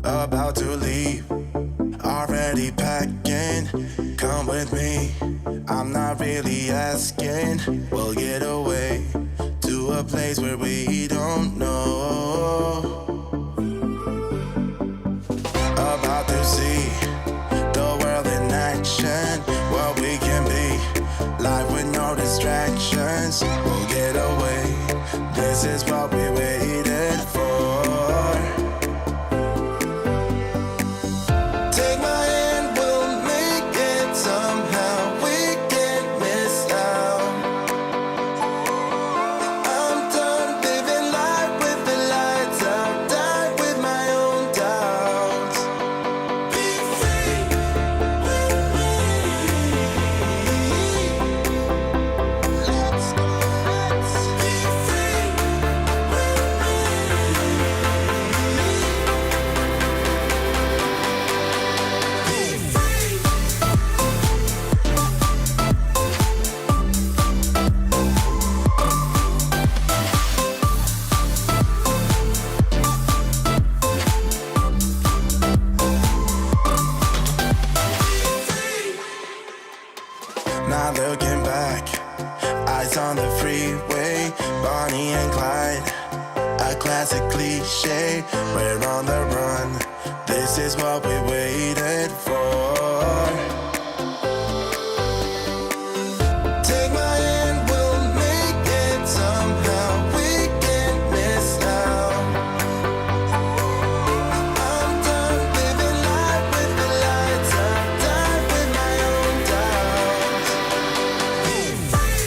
About to leave, already packing. Come with me, I'm not really asking. We'll get away to a place where we don't know. About to see the world in action, what we can be, life with no distractions. We'll get away, this is what we waited for. Take my hand, we'll make it somehow. We can't miss out. I'm done living life with the lights out. Die with my own doubts. Be free with me. Let's go, let's be free with me. Be free. Not looking back, eyes on the freeway, Bonnie and Clyde, a classic cliche. We're on the run, this is what we waited for. Take my hand, we'll make it somehow. We can't miss out. I'm done living life with the lights out. Die with my own doubts. Be free.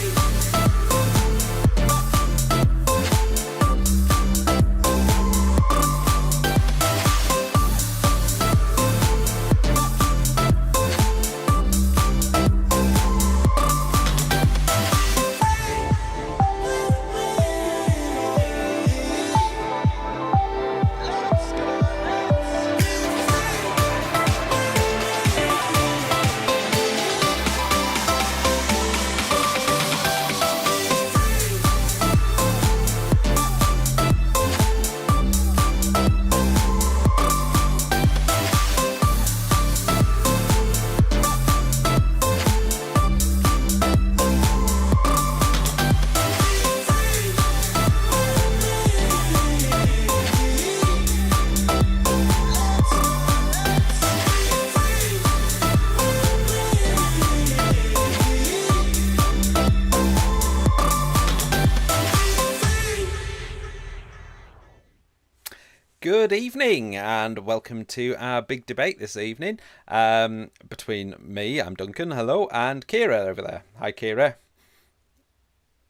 Good evening and welcome to our big debate this evening between me, I'm Duncan, hello, and Ciara over there. Hi, Ciara.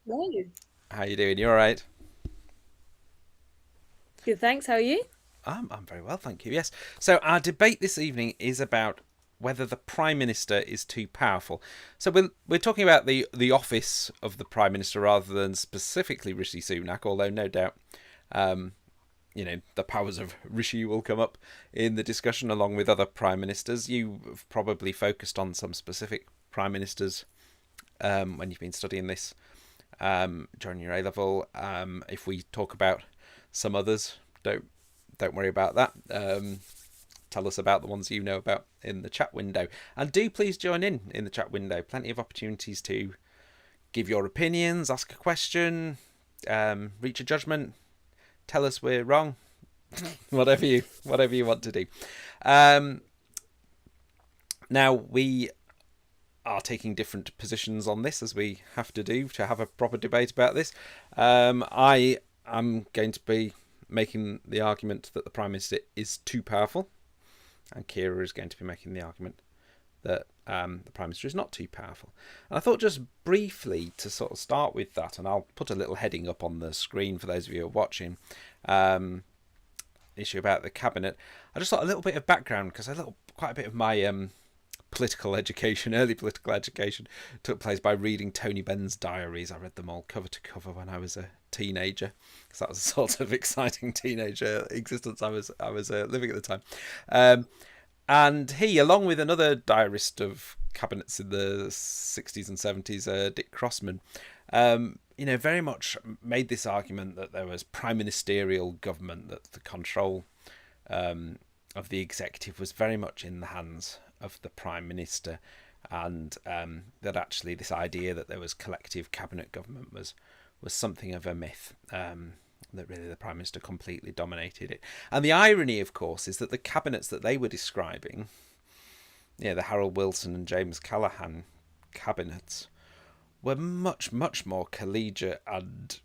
Hello. How you doing? You all right? Good, thanks. How are you? I'm very well, thank you. Yes. So our debate this evening is about whether the Prime Minister is too powerful. So we're talking about the office of the Prime Minister rather than specifically Rishi Sunak, although no doubt the powers of Rishi will come up in the discussion along with other prime ministers. You've probably focused on some specific prime ministers when you've been studying this during your A-level. If we talk about some others, don't worry about that. Tell us about the ones you know about in the chat window. And do please join in the chat window. Plenty of opportunities to give your opinions, ask a question, reach a judgment, tell us we're wrong, whatever you want to do. Now, we are taking different positions on this, as we have to do to have a proper debate about this. I am going to be making the argument that the Prime Minister is too powerful, and Ciara is going to be making the argument that the Prime Minister is not too powerful. And I thought just briefly to sort of start with that, and I'll put a little heading up on the screen for those of you who are watching, issue about the Cabinet. I just thought a little bit of background, because quite a bit of my early political education took place by reading Tony Benn's diaries. I read them all cover to cover when I was a teenager, because that was the sort of exciting teenager existence I was living at the time. And he, along with another diarist of cabinets in the 60s and 70s, Dick Crossman, very much made this argument that there was prime ministerial government, that the control of of the executive was very much in the hands of the Prime Minister, and that actually this idea that there was collective cabinet government was something of a myth. That really the Prime Minister completely dominated it. And the irony, of course, is that the cabinets that they were describing, the Harold Wilson and James Callaghan cabinets, were much, much more collegiate and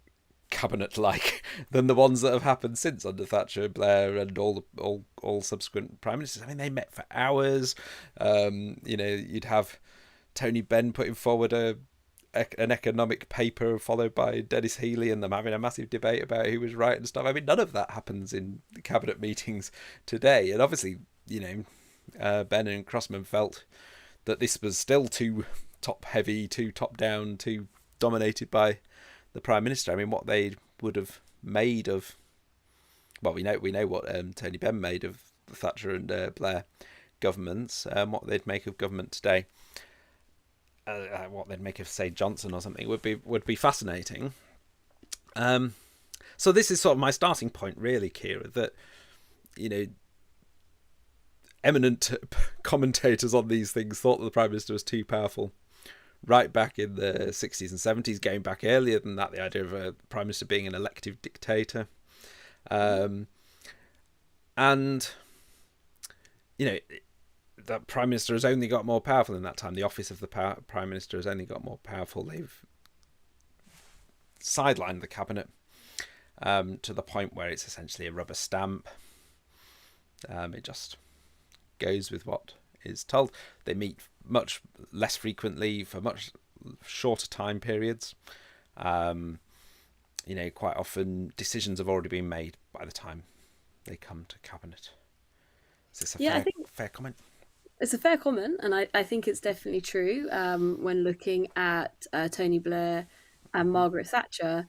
cabinet-like than the ones that have happened since under Thatcher, Blair, and all subsequent prime ministers. I mean, they met for hours. You'd have Tony Benn putting forward an economic paper, followed by Dennis Healey, and them having a massive debate about who was right and stuff. I mean, none of that happens in cabinet meetings today. And obviously, Benn and Crossman felt that this was still too top-heavy, too top-down, too dominated by the Prime Minister. I mean, what they would have made of, well, we know what Tony Benn made of the Thatcher and Blair governments. What they'd make of government today, what they'd make of, say, Johnson or something, would be fascinating. So this is sort of my starting point, really, Ciara, that eminent commentators on these things thought that the Prime Minister was too powerful right back in the 60s and 70s, going back earlier than that, the idea of a Prime Minister being an elective dictator. The Prime Minister has only got more powerful in that time. The office of the Prime Minister has only got more powerful. They've sidelined the cabinet to the point where it's essentially a rubber stamp. It just goes with what is told. They meet much less frequently for much shorter time periods. Quite often decisions have already been made by the time they come to cabinet. Is this a fair comment? It's a fair comment, and I think it's definitely true when looking at Tony Blair and Margaret Thatcher.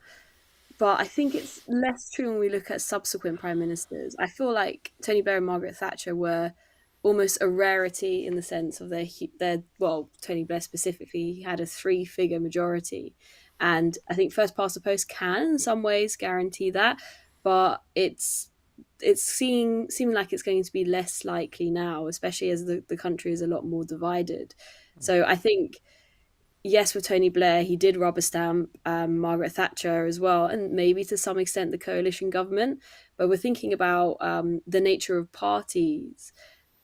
But I think it's less true when we look at subsequent prime ministers. I feel like Tony Blair and Margaret Thatcher were almost a rarity in the sense of Tony Blair specifically, he had a 3-figure majority. And I think first past the post can in some ways guarantee that, but it's seeming like it's going to be less likely now, especially as the country is a lot more divided. So I think, yes, with Tony Blair, he did rubber stamp Margaret Thatcher as well, and maybe to some extent the coalition government. But we're thinking about the nature of parties.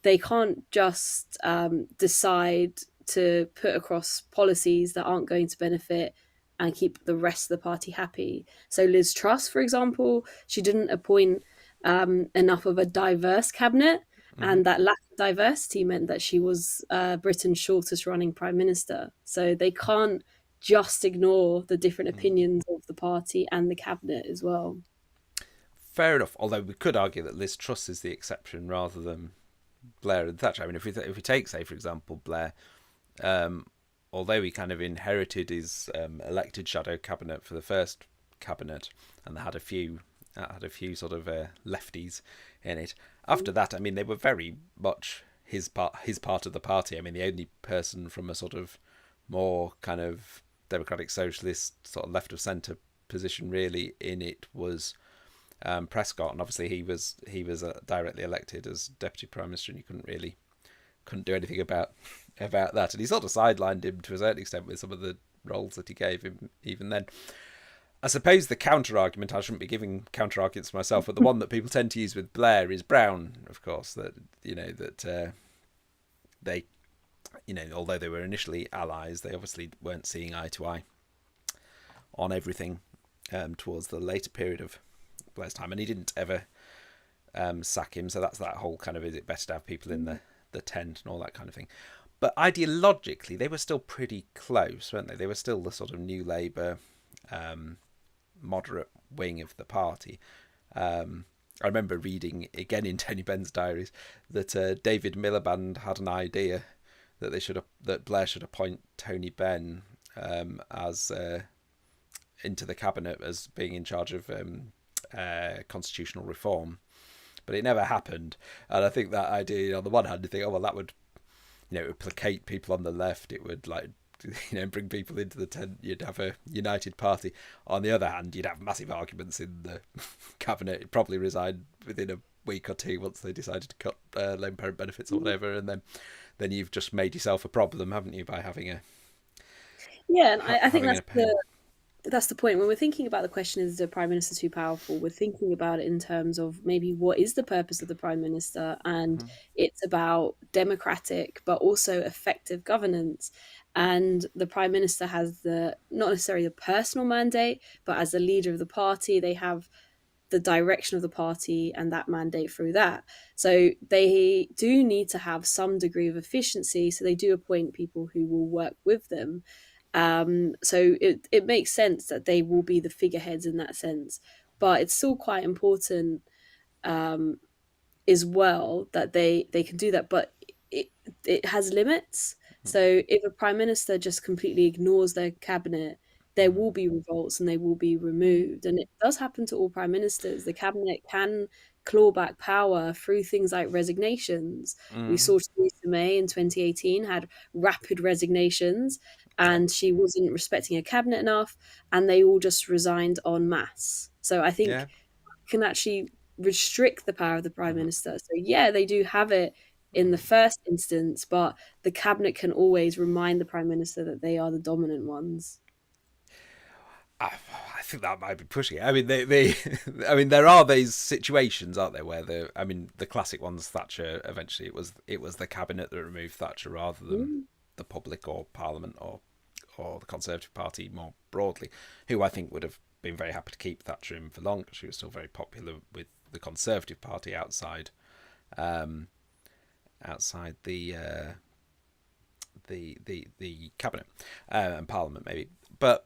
They can't just decide to put across policies that aren't going to benefit and keep the rest of the party happy. So Liz Truss, for example, she didn't appoint enough of a diverse cabinet, and that lack of diversity meant that she was Britain's shortest running prime minister. So they can't just ignore the different opinions of the party and the cabinet as well. Fair enough, although we could argue that Liz Truss is the exception rather than Blair and Thatcher. I mean, if we take, say, for example, Blair, although he kind of inherited his elected shadow cabinet for the first cabinet, and they had a few sort of lefties in it. After that, I mean, they were very much his part of the party. I mean, the only person from a sort of more kind of democratic socialist sort of left of centre position really in it was Prescott, and obviously he was directly elected as deputy prime minister, and you couldn't do anything about that, and he sort of sidelined him to a certain extent with some of the roles that he gave him even then. I suppose the counter argument, I shouldn't be giving counter arguments myself, but the one that people tend to use with Blair is Brown, of course, that they, although they were initially allies, they obviously weren't seeing eye to eye on everything towards the later period of Blair's time, and he didn't ever sack him. So that's that whole kind of, is it best to have people in the tent and all that kind of thing. But ideologically, they were still pretty close, weren't they? They were still the sort of New Labour, moderate wing of the party. I remember reading again in Tony Benn's diaries that David Miliband had an idea that Blair should appoint Tony Benn as into the cabinet as being in charge of constitutional reform, but it never happened. And I think that idea, on the one hand, you think, oh well, that would, it would placate people on the left. It would bring people into the tent. You'd have a united party. On the other hand, you'd have massive arguments in the cabinet. It'd probably resign within a week or two once they decided to cut lone parent benefits or whatever, and then you've just made yourself a problem, haven't you, by having Yeah, and I think having a pain. that's the point. When we're thinking about the question, is the prime minister too powerful? We're thinking about it in terms of maybe what is the purpose of the prime minister, and it's about democratic but also effective governance. And the prime minister has the not necessarily a personal mandate, but as the leader of the party, they have the direction of the party and that mandate through that. So they do need to have some degree of efficiency. So they do appoint people who will work with them. So it makes sense that they will be the figureheads in that sense. But it's still quite important um, as well that they can do that, but it it has limits. So if a prime minister just completely ignores their cabinet, there will be revolts and they will be removed. And it does happen to all prime ministers. The cabinet can claw back power through things like resignations. We Mm, saw Theresa May in 2018 had rapid resignations, yeah, and she wasn't respecting her cabinet enough, and they all just resigned en masse. So I yeah. think can actually restrict the power of the prime minister. So yeah, they do have it in the first instance, but the cabinet can always remind the prime minister that they are the dominant ones. I think that might be pushing it. I mean, I mean, there are these situations, aren't there, where I mean, the classic ones, Thatcher. Eventually, it was the cabinet that removed Thatcher rather than Mm. the public or Parliament or the Conservative Party more broadly, who I think would have been very happy to keep Thatcher in for long because she was still very popular with the Conservative Party um, outside the cabinet and Parliament maybe, but.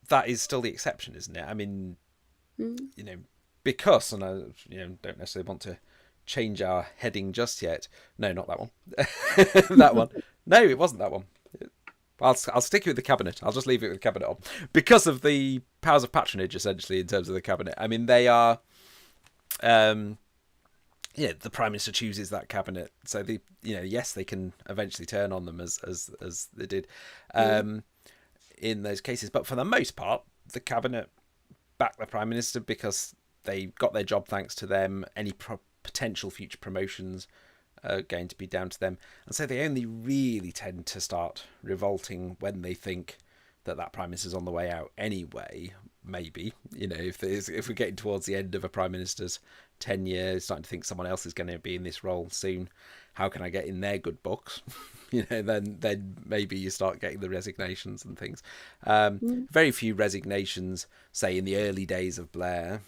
That is still the exception, isn't it? I mean, Mm. you know, because, and I, don't necessarily want to change our heading just yet. No, not that one. That one. No, it wasn't that one. I'll stick with the cabinet. I'll just leave it with the cabinet on because of the powers of patronage, essentially, in terms of the cabinet. I mean, they are. Yeah, the prime minister chooses that cabinet, so yes, they can eventually turn on them as they did. Mm. In those cases. But for the most part, the cabinet backed the prime minister because they got their job thanks to them. Any potential future promotions are going to be down to them, and so they only really tend to start revolting when they think that prime minister's on the way out anyway. Maybe if we're getting towards the end of a prime minister's tenure, starting to think someone else is going to be in this role soon. How can I get in their good books? Then maybe you start getting the resignations and things. Mm. Very few resignations, say in the early days of Blair.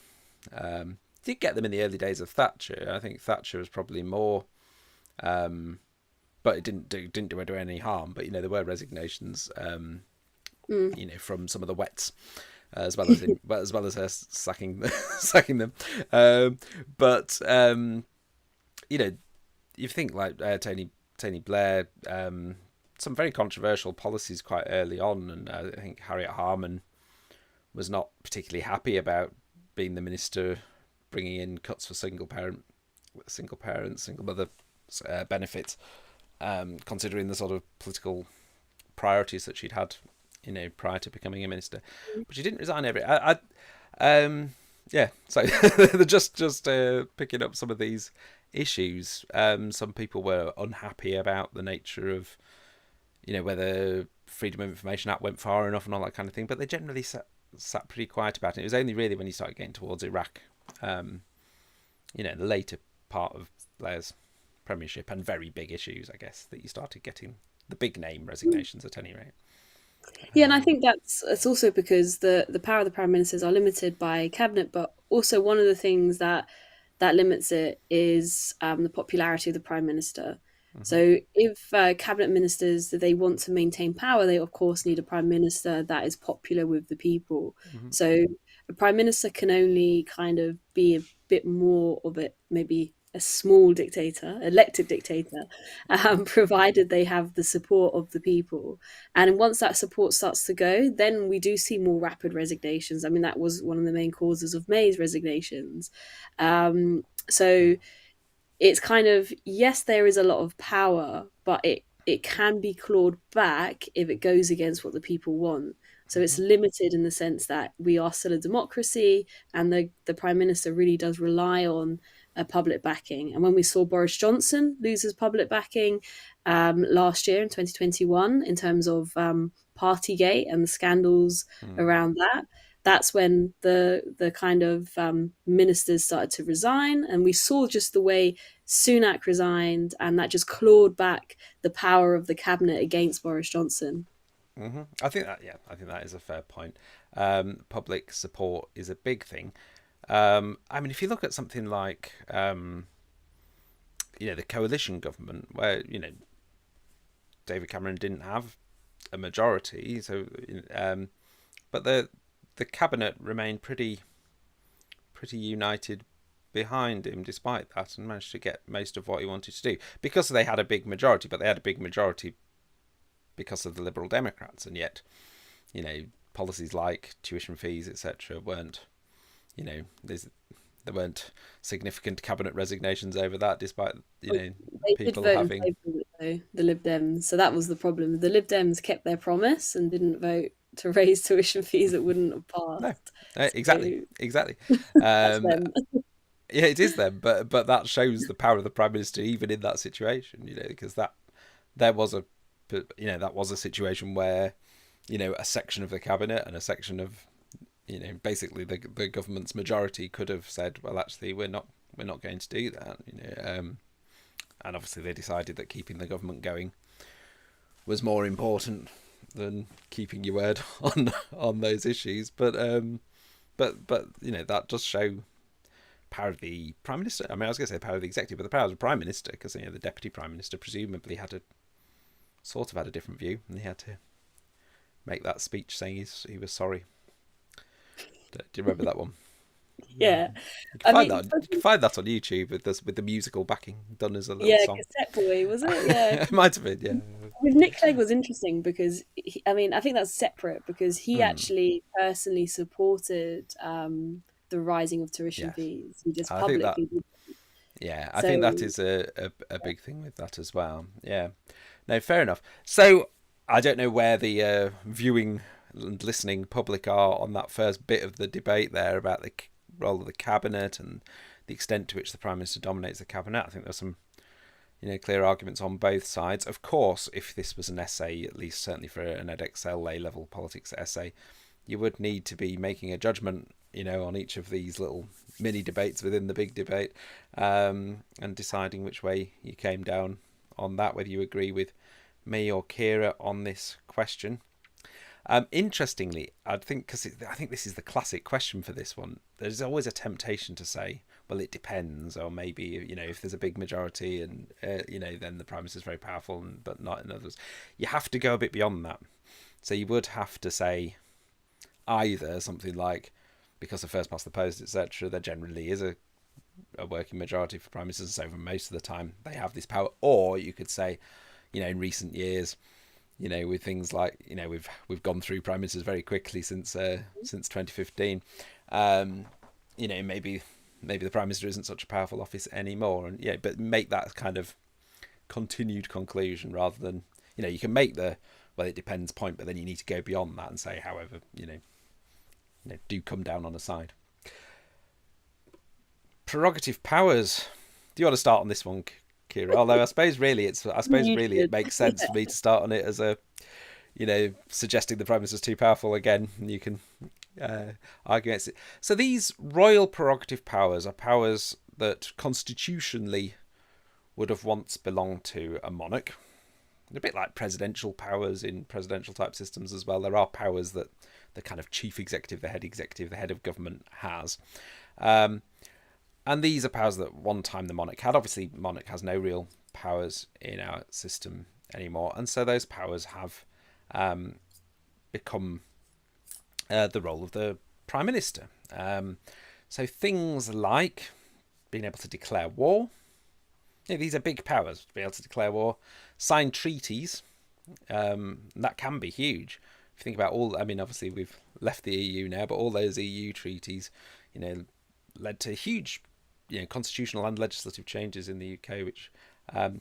Did get them in the early days of Thatcher. I think Thatcher was probably more, but it didn't do her any harm. But there were resignations, Mm. from some of the wets. As well as her sacking them, but you think like Tony Blair, some very controversial policies quite early on, and I think Harriet Harman was not particularly happy about being the minister bringing in cuts for single parents, single mother benefits, considering the sort of political priorities that she'd had, prior to becoming a minister. But she didn't resign every. Yeah. So just picking up some of these issues. Some people were unhappy about the nature of, whether Freedom of Information Act went far enough and all that kind of thing. But they generally sat pretty quiet about it. It was only really when you started getting towards Iraq, the later part of Blair's premiership and very big issues, I guess, that you started getting the big name resignations at any rate. Yeah, and I think it's also because the power of the prime ministers are limited by cabinet, but also one of the things that limits it is the popularity of the prime minister. So if cabinet ministers they want to maintain power, they of course need a prime minister that is popular with the people. Mm-hmm. So a prime minister can only kind of be a bit more of it, maybe a small dictator, elected dictator, provided they have the support of the people. And once that support starts to go, then we do see more rapid resignations. I mean, that was one of the main causes of May's resignations. So it's kind of, yes, there is a lot of power, but it can be clawed back if it goes against what the people want. So it's limited in the sense that we are still a democracy, and the Prime Minister really does rely on a public backing. And when we saw Boris Johnson lose his public backing last year in 2021 in terms of Partygate and the scandals around that, that's when the kind of ministers started to resign, and we saw just the way Sunak resigned, and that just clawed back the power of the cabinet against Boris Johnson. I think that is a fair point. Public support is a big thing. I mean, if you look at something like the coalition government, where David Cameron didn't have a majority, so but the cabinet remained pretty united behind him despite that, and managed to get most of what he wanted to do because they had a big majority. But they had a big majority because of the Liberal Democrats, and yet policies like tuition fees, etc., weren't there weren't significant cabinet resignations over that, despite They people did vote having. in favour of it, though, the Lib Dems. So that was the problem. The Lib Dems kept their promise and didn't vote to raise tuition fees that wouldn't have No, passed. exactly. That's Um, them. yeah, it is them, but that shows the power of the Prime Minister even in that situation, because there was a that was a situation where a section of the cabinet and a section of basically the government's majority could have said, well, actually we're not going to do that, and obviously they decided that keeping the government going was more important than keeping your word on those issues. But that does show power of the Prime Minister. I mean, I was going to say the power of the executive, but the power of the Prime Minister, because the Deputy Prime Minister presumably had a different view, and he had to make that speech saying he was sorry. Do you remember that one? Yeah. You can find that on YouTube with the musical backing done as a little song. Cassette Boy, was it? Yeah. It might have been, yeah. With Nick Clegg was interesting because I think that's separate, because he actually personally supported the rising of tuition fees. He just I think publicly did. Yeah, I think that is a big thing with that as well. Yeah, no, fair enough. So I don't know where the viewing and listening public are on that first bit of the debate there about the role of the cabinet and the extent to which the Prime Minister dominates the cabinet. I think there's some clear arguments on both sides. Of course, if this was an essay, at least certainly for an Edexcel A-level politics essay, you would need to be making a judgment on each of these little mini debates within the big debate, and deciding which way you came down on that, whether you agree with me or Ciara on this question. Interestingly, I think this is the classic question for this one. There's always a temptation to say, well, it depends, or maybe if there's a big majority and then the Prime Minister is very powerful, but not in others. You have to go a bit beyond that. So you would have to say either something like, because of first past the post, etc., there generally is a working majority for Prime Ministers, so for most of the time they have this power. Or you could say, in recent years, with things like we've gone through Prime Ministers very quickly since 2015. Maybe the Prime Minister isn't such a powerful office anymore, and but make that kind of continued conclusion rather than you can make the well, it depends point, but then you need to go beyond that and say, however, do come down on a side. Prerogative powers. Do you want to start on this one, Ciara? Although I suppose really it makes sense for me to start on it as a, suggesting the Prime Minister's too powerful again, and you can argue against it. So these royal prerogative powers are powers that constitutionally would have once belonged to a monarch. A bit like presidential powers in presidential type systems as well. There are powers that the kind of chief executive, the head of government has. And these are powers that one time the monarch had. Obviously, monarch has no real powers in our system anymore. And so those powers have become the role of the Prime Minister. So things like being able to declare war. These are big powers, to be able to declare war. Sign treaties. That can be huge. If you think about obviously we've left the EU now, but all those EU treaties, led to huge, constitutional and legislative changes in the UK, which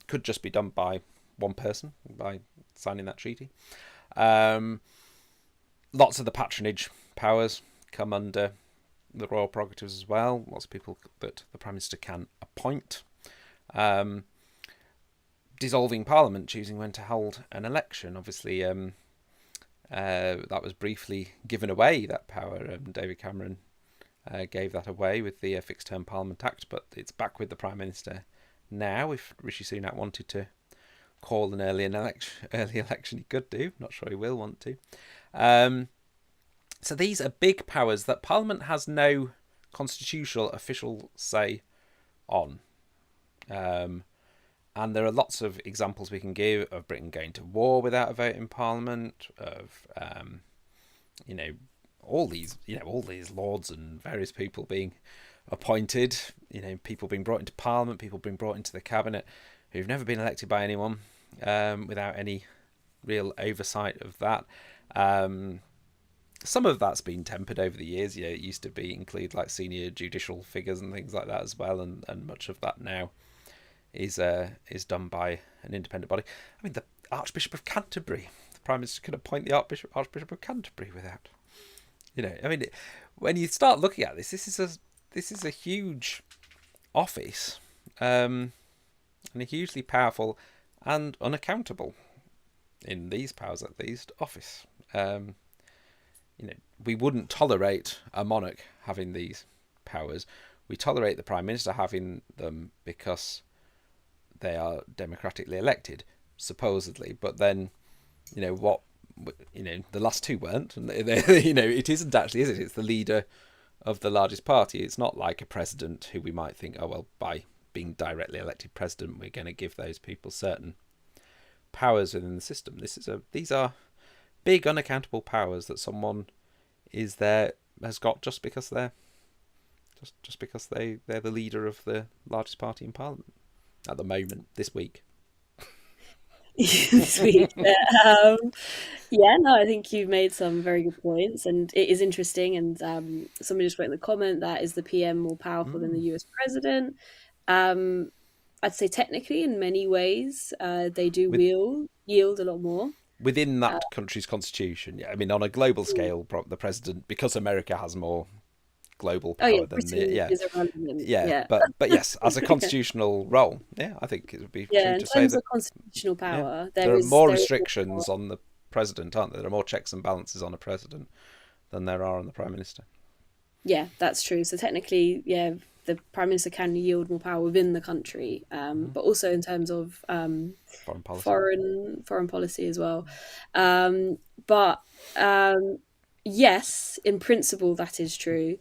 could just be done by one person by signing that treaty. Lots of the patronage powers come under the royal prerogatives as well. Lots of people that the Prime Minister can appoint. Um, Dissolving Parliament, choosing when to hold an election. Obviously, that was briefly given away, that power. David Cameron gave that away with the Fixed Term Parliament Act, but it's back with the Prime Minister now. If Rishi Sunak wanted to call an early election, he could do. Not sure he will want to. So these are big powers that Parliament has no constitutional official say on. And there are lots of examples we can give of Britain going to war without a vote in Parliament, of all these lords and various people being appointed, people being brought into Parliament, people being brought into the cabinet who've never been elected by anyone, without any real oversight of that. Some of that's been tempered over the years. It used to include like senior judicial figures and things like that as well, and much of that now is done by an independent body. I mean, the Archbishop of Canterbury, the Prime Minister can appoint the Archbishop of Canterbury without, I mean, when you start looking at this is a huge office, and a hugely powerful and unaccountable, in these powers at least, office. We wouldn't tolerate a monarch having these powers. We tolerate the Prime Minister having them because they are democratically elected, supposedly. But then, the last two weren't. And it isn't actually, is it? It's the leader of the largest party. It's not like a president who we might think, oh, well, by being directly elected president, we're going to give those people certain powers within the system. These are big unaccountable powers that someone has got just because they're the leader of the largest party in Parliament at the moment this week. This week. No, I think you've made some very good points, and it is interesting. And somebody just wrote in the comment that is the PM more powerful than the US president. I'd say technically, in many ways, they do yield a lot more within that country's constitution. Yeah, I mean, on a global scale, the president, because America has more global power than is irrelevant. Yeah. But yes, as a constitutional role, I think it would be true to say that in terms of constitutional power, there are more restrictions on the president, aren't there? There are more checks and balances on a president than there are on the Prime Minister. Yeah, that's true. So technically, the Prime Minister can yield more power within the country, but also in terms of foreign policy as well. Yes, in principle that is true,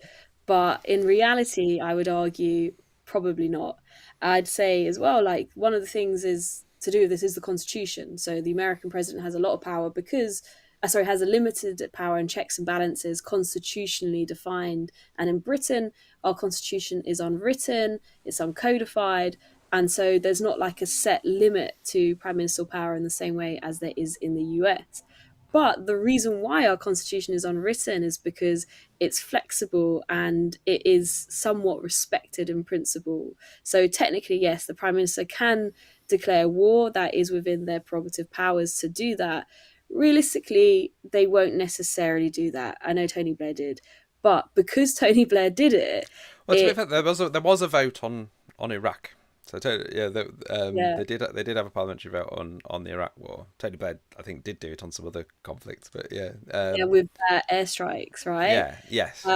but in reality, I would argue probably not. I'd say as well, like, one of the things is to do with this is the Constitution. So the American president has a lot of power because has a limited power and checks and balances constitutionally defined. And in Britain, our constitution is unwritten, it's uncodified, and so there's not like a set limit to prime ministerial power in the same way as there is in the US. But the reason why our constitution is unwritten is because it's flexible and it is somewhat respected in principle. So technically, yes, the Prime Minister can declare war. That is within their prerogative powers to do that. Realistically, they won't necessarily do that. I know Tony Blair did. But because Tony Blair did it... Well, to be fair, there was a vote on Iraq. So they did have a parliamentary vote on the Iraq war. Tony Blair, I think, did do it on some other conflicts, but with airstrikes, right? Yeah, yes.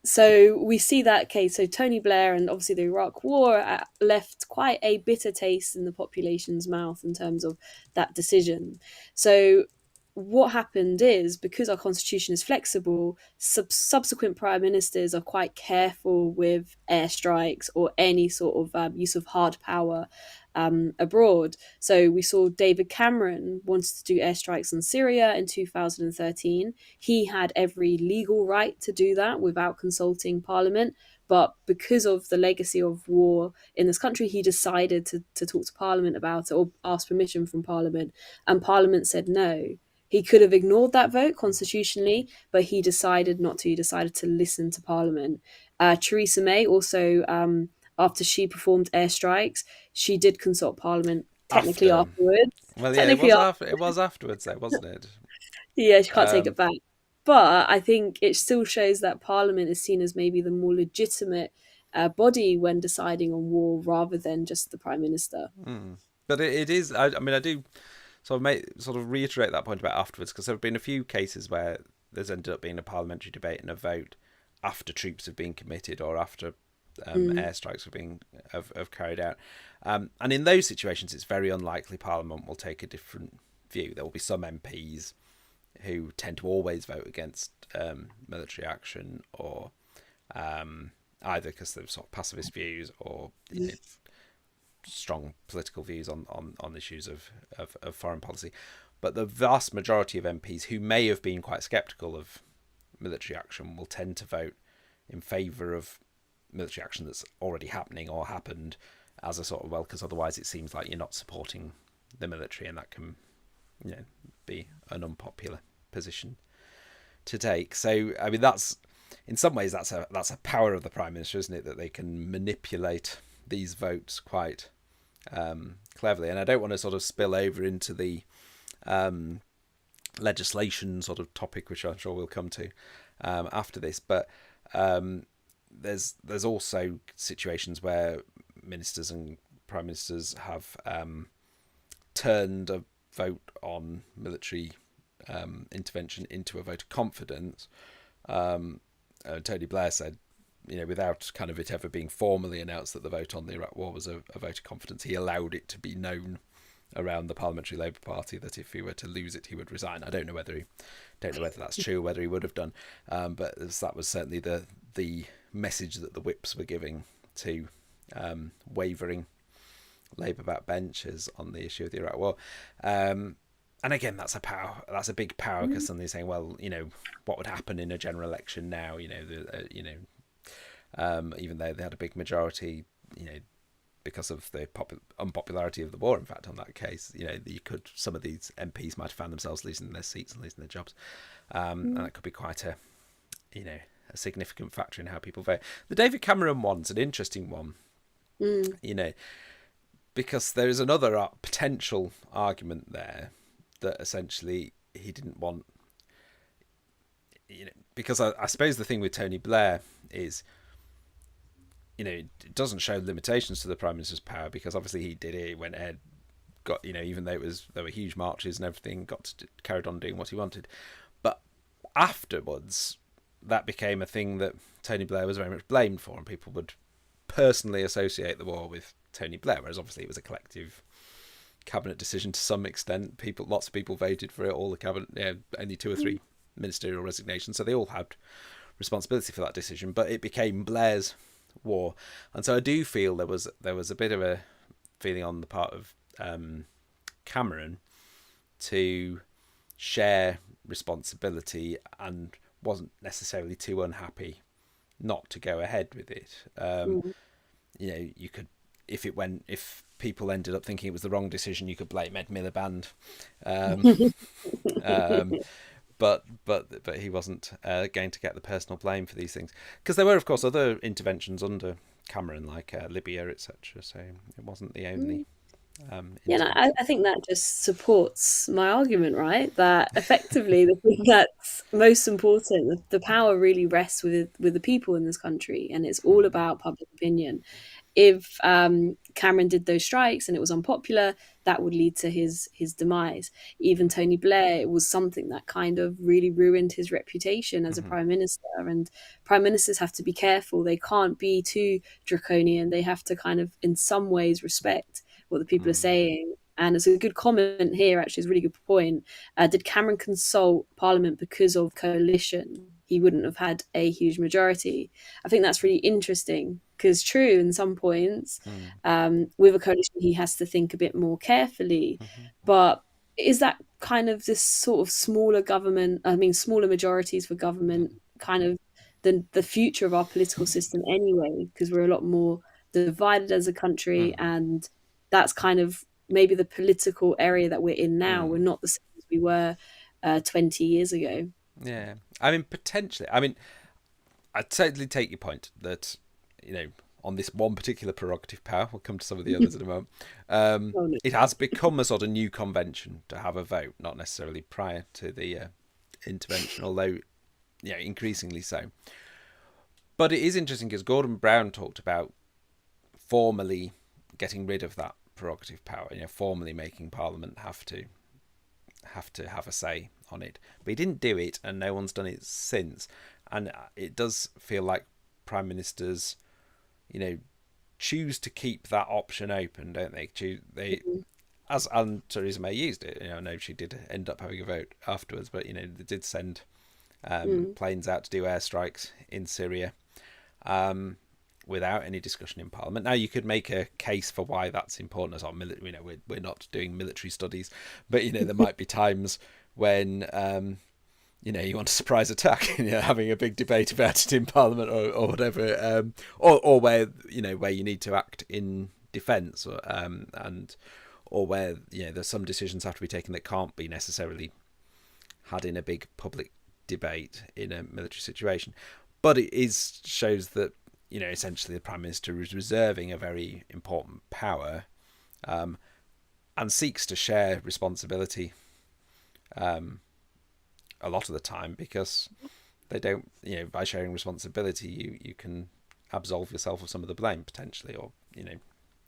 So we see that case. So Tony Blair and obviously the Iraq War left quite a bitter taste in the population's mouth in terms of that decision. So what happened is, because our constitution is flexible, subsequent prime ministers are quite careful with airstrikes or any sort of use of hard power abroad. So we saw David Cameron wanted to do airstrikes on Syria in 2013. He had every legal right to do that without consulting Parliament. But because of the legacy of war in this country, he decided to talk to Parliament about it or ask permission from Parliament. And Parliament said no. He could have ignored that vote constitutionally, but he decided not to. He decided to listen to Parliament. Theresa May also, after she performed airstrikes, she did consult Parliament technically afterwards. Well, yeah, it was afterwards, though, wasn't it? Yeah, she can't take it back. But I think it still shows that Parliament is seen as maybe the more legitimate body when deciding on war, rather than just the Prime Minister. But it is. I mean, I do sort of reiterate that point about afterwards, because there have been a few cases where there's ended up being a parliamentary debate and a vote after troops have been committed or after airstrikes have carried out, and in those situations, it's very unlikely Parliament will take a different view. There will be some MPs who tend to always vote against military action, or either because they've sort of pacifist views or strong political views on issues of foreign policy. But the vast majority of MPs who may have been quite sceptical of military action will tend to vote in favour of military action that's already happening or happened, as a sort of, well, because otherwise it seems like you're not supporting the military, and that can be an unpopular position to take. So I mean, that's, in some ways, that's a power of the Prime Minister, isn't it, that they can manipulate these votes quite cleverly. And I don't want to sort of spill over into the legislation sort of topic, which I'm sure we'll come to after this, but there's also situations where ministers and prime ministers have turned a vote on military intervention into a vote of confidence. Tony Blair said, without kind of it ever being formally announced that the vote on the Iraq War was a vote of confidence, he allowed it to be known around the Parliamentary Labour Party that if he were to lose it, he would resign. I don't know whether that's true, or whether he would have done, but that was certainly the message that the whips were giving to wavering Labour backbenchers on the issue of the Iraq War. And again, that's a big power, because suddenly saying, well, what would happen in a general election now? Even though they had a big majority, because of the unpopularity of the war, in fact, on that case, some of these MPs might have found themselves losing their seats and losing their jobs, and that could be quite a significant factor in how people vote. The David Cameron one's an interesting one, because there is another potential argument there that essentially he didn't want, because I suppose the thing with Tony Blair is, it doesn't show limitations to the Prime Minister's power, because obviously he did it, went ahead, got, even though there were huge marches and everything, carried on doing what he wanted. But afterwards, that became a thing that Tony Blair was very much blamed for, and people would personally associate the war with Tony Blair, whereas obviously it was a collective cabinet decision to some extent. Lots of people voted for it, all the cabinet, only 2 or 3 ministerial resignations, so they all had responsibility for that decision, but it became Blair's war. And so I do feel there was a bit of a feeling on the part of Cameron to share responsibility, and wasn't necessarily too unhappy not to go ahead with it. You could, if people ended up thinking it was the wrong decision, you could blame Ed Miliband. But he wasn't going to get the personal blame for these things, because there were, of course, other interventions under Cameron, like Libya, etc. So it wasn't the only. I think that just supports my argument, right? That effectively the thing that's most important, the power really rests with the people in this country, and it's all about public opinion. If Cameron did those strikes and it was unpopular, that would lead to his demise. Even Tony Blair, it was something that kind of really ruined his reputation as a prime minister. And prime ministers have to be careful. They can't be too draconian. They have to kind of, in some ways, respect what the people are saying. And it's a good comment here, actually, it's a really good point. Did Cameron consult Parliament because of coalition? He wouldn't have had a huge majority. I think that's really interesting, because true, in some points, with a coalition, he has to think a bit more carefully. But is that kind of this sort of smaller majorities for government kind of the future of our political system anyway? Because we're a lot more divided as a country, and that's kind of maybe the political area that we're in now. We're not the same as we were 20 years ago. Yeah, I mean, potentially. I mean, I totally take your point that, on this one particular prerogative power, we'll come to some of the others in a moment, it has become a sort of new convention to have a vote, not necessarily prior to the intervention, although increasingly so. But it is interesting because Gordon Brown talked about formally getting rid of that prerogative power, formally making Parliament have to have a say on it. But he didn't do it, and no one's done it since. And it does feel like prime ministers, choose to keep that option open, don't they? And Theresa May used it. I know she did end up having a vote afterwards, but they did send planes out to do airstrikes in Syria without any discussion in Parliament. Now, you could make a case for why that's important as our military. We're not doing military studies, but there might be times when you want a surprise attack, having a big debate about it in Parliament or whatever, or where where you need to act in defence, or where there's some decisions have to be taken that can't be necessarily had in a big public debate in a military situation. But it shows that essentially the Prime Minister is reserving a very important power, and seeks to share responsibility a lot of the time, because they don't, by sharing responsibility, you can absolve yourself of some of the blame potentially, or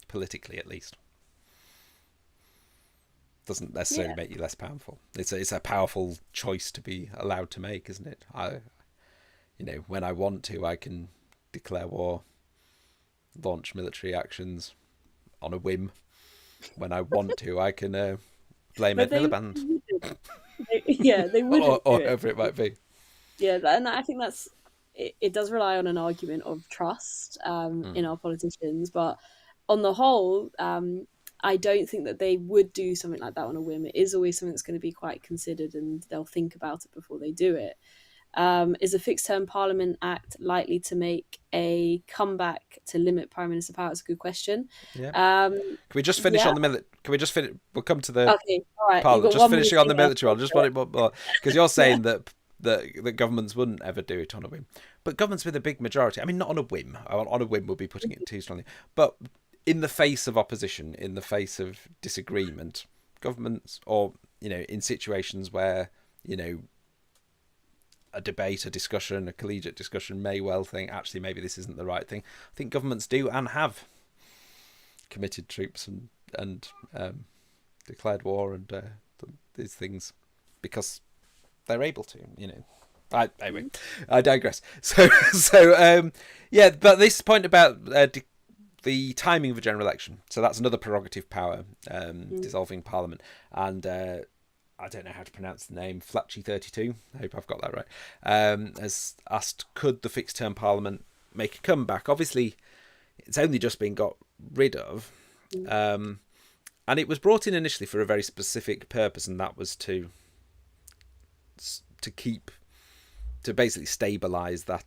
politically at least. Doesn't necessarily make you less powerful. It's a powerful choice to be allowed to make, isn't it? When I want to, I can declare war, launch military actions on a whim. When I want to, I can blame Ed Miliband. They would, or whoever it might be. Yeah, and I think it does rely on an argument of trust in our politicians, but on the whole, I don't think that they would do something like that on a whim. It is always something that's going to be quite considered, and they'll think about it before they do it. Is a fixed-term Parliament Act likely to make a comeback to limit Prime Minister power? It's a good question. Yeah. Can we just finish on the military? Can we just finish? We'll come to the Parliament. Just finishing on the military one. Just want it more, because you're saying that governments wouldn't ever do it on a whim, but governments with a big majority. I mean, not on a whim. On a whim would be putting it too strongly, but in the face of opposition, in the face of disagreement, governments, or in situations where a debate, a discussion, a collegiate discussion may well think, actually, maybe this isn't the right thing. I think governments do and have committed troops and declared war and these things because they're able to, Anyway, I digress. So but this point about the timing of a general election. So that's another prerogative power, dissolving Parliament. And I don't know how to pronounce the name, Flatchy32, I hope I've got that right, has asked, could the fixed-term Parliament make a comeback? Obviously, it's only just been got rid of, and it was brought in initially for a very specific purpose, and that was to basically stabilise that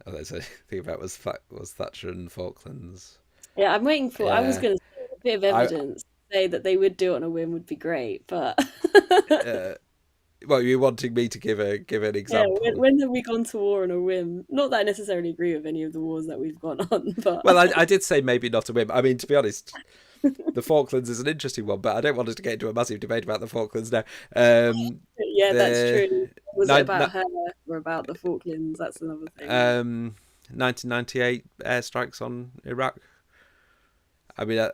there's a thing about was Thatcher and Falklands. Yeah, I'm waiting for. I was going to say a bit of evidence. Say that they would do it on a whim would be great, but well, you're wanting me to give an example. Yeah, when have we gone to war on a whim? Not that I necessarily agree with any of the wars that we've gone on, but well, I did say maybe not a whim. I mean, to be honest, the Falklands is an interesting one, but I don't want us to get into a massive debate about the Falklands now. Yeah, that's true. Was it about her or about the Falklands? That's another thing. 1998 airstrikes on Iraq. I mean,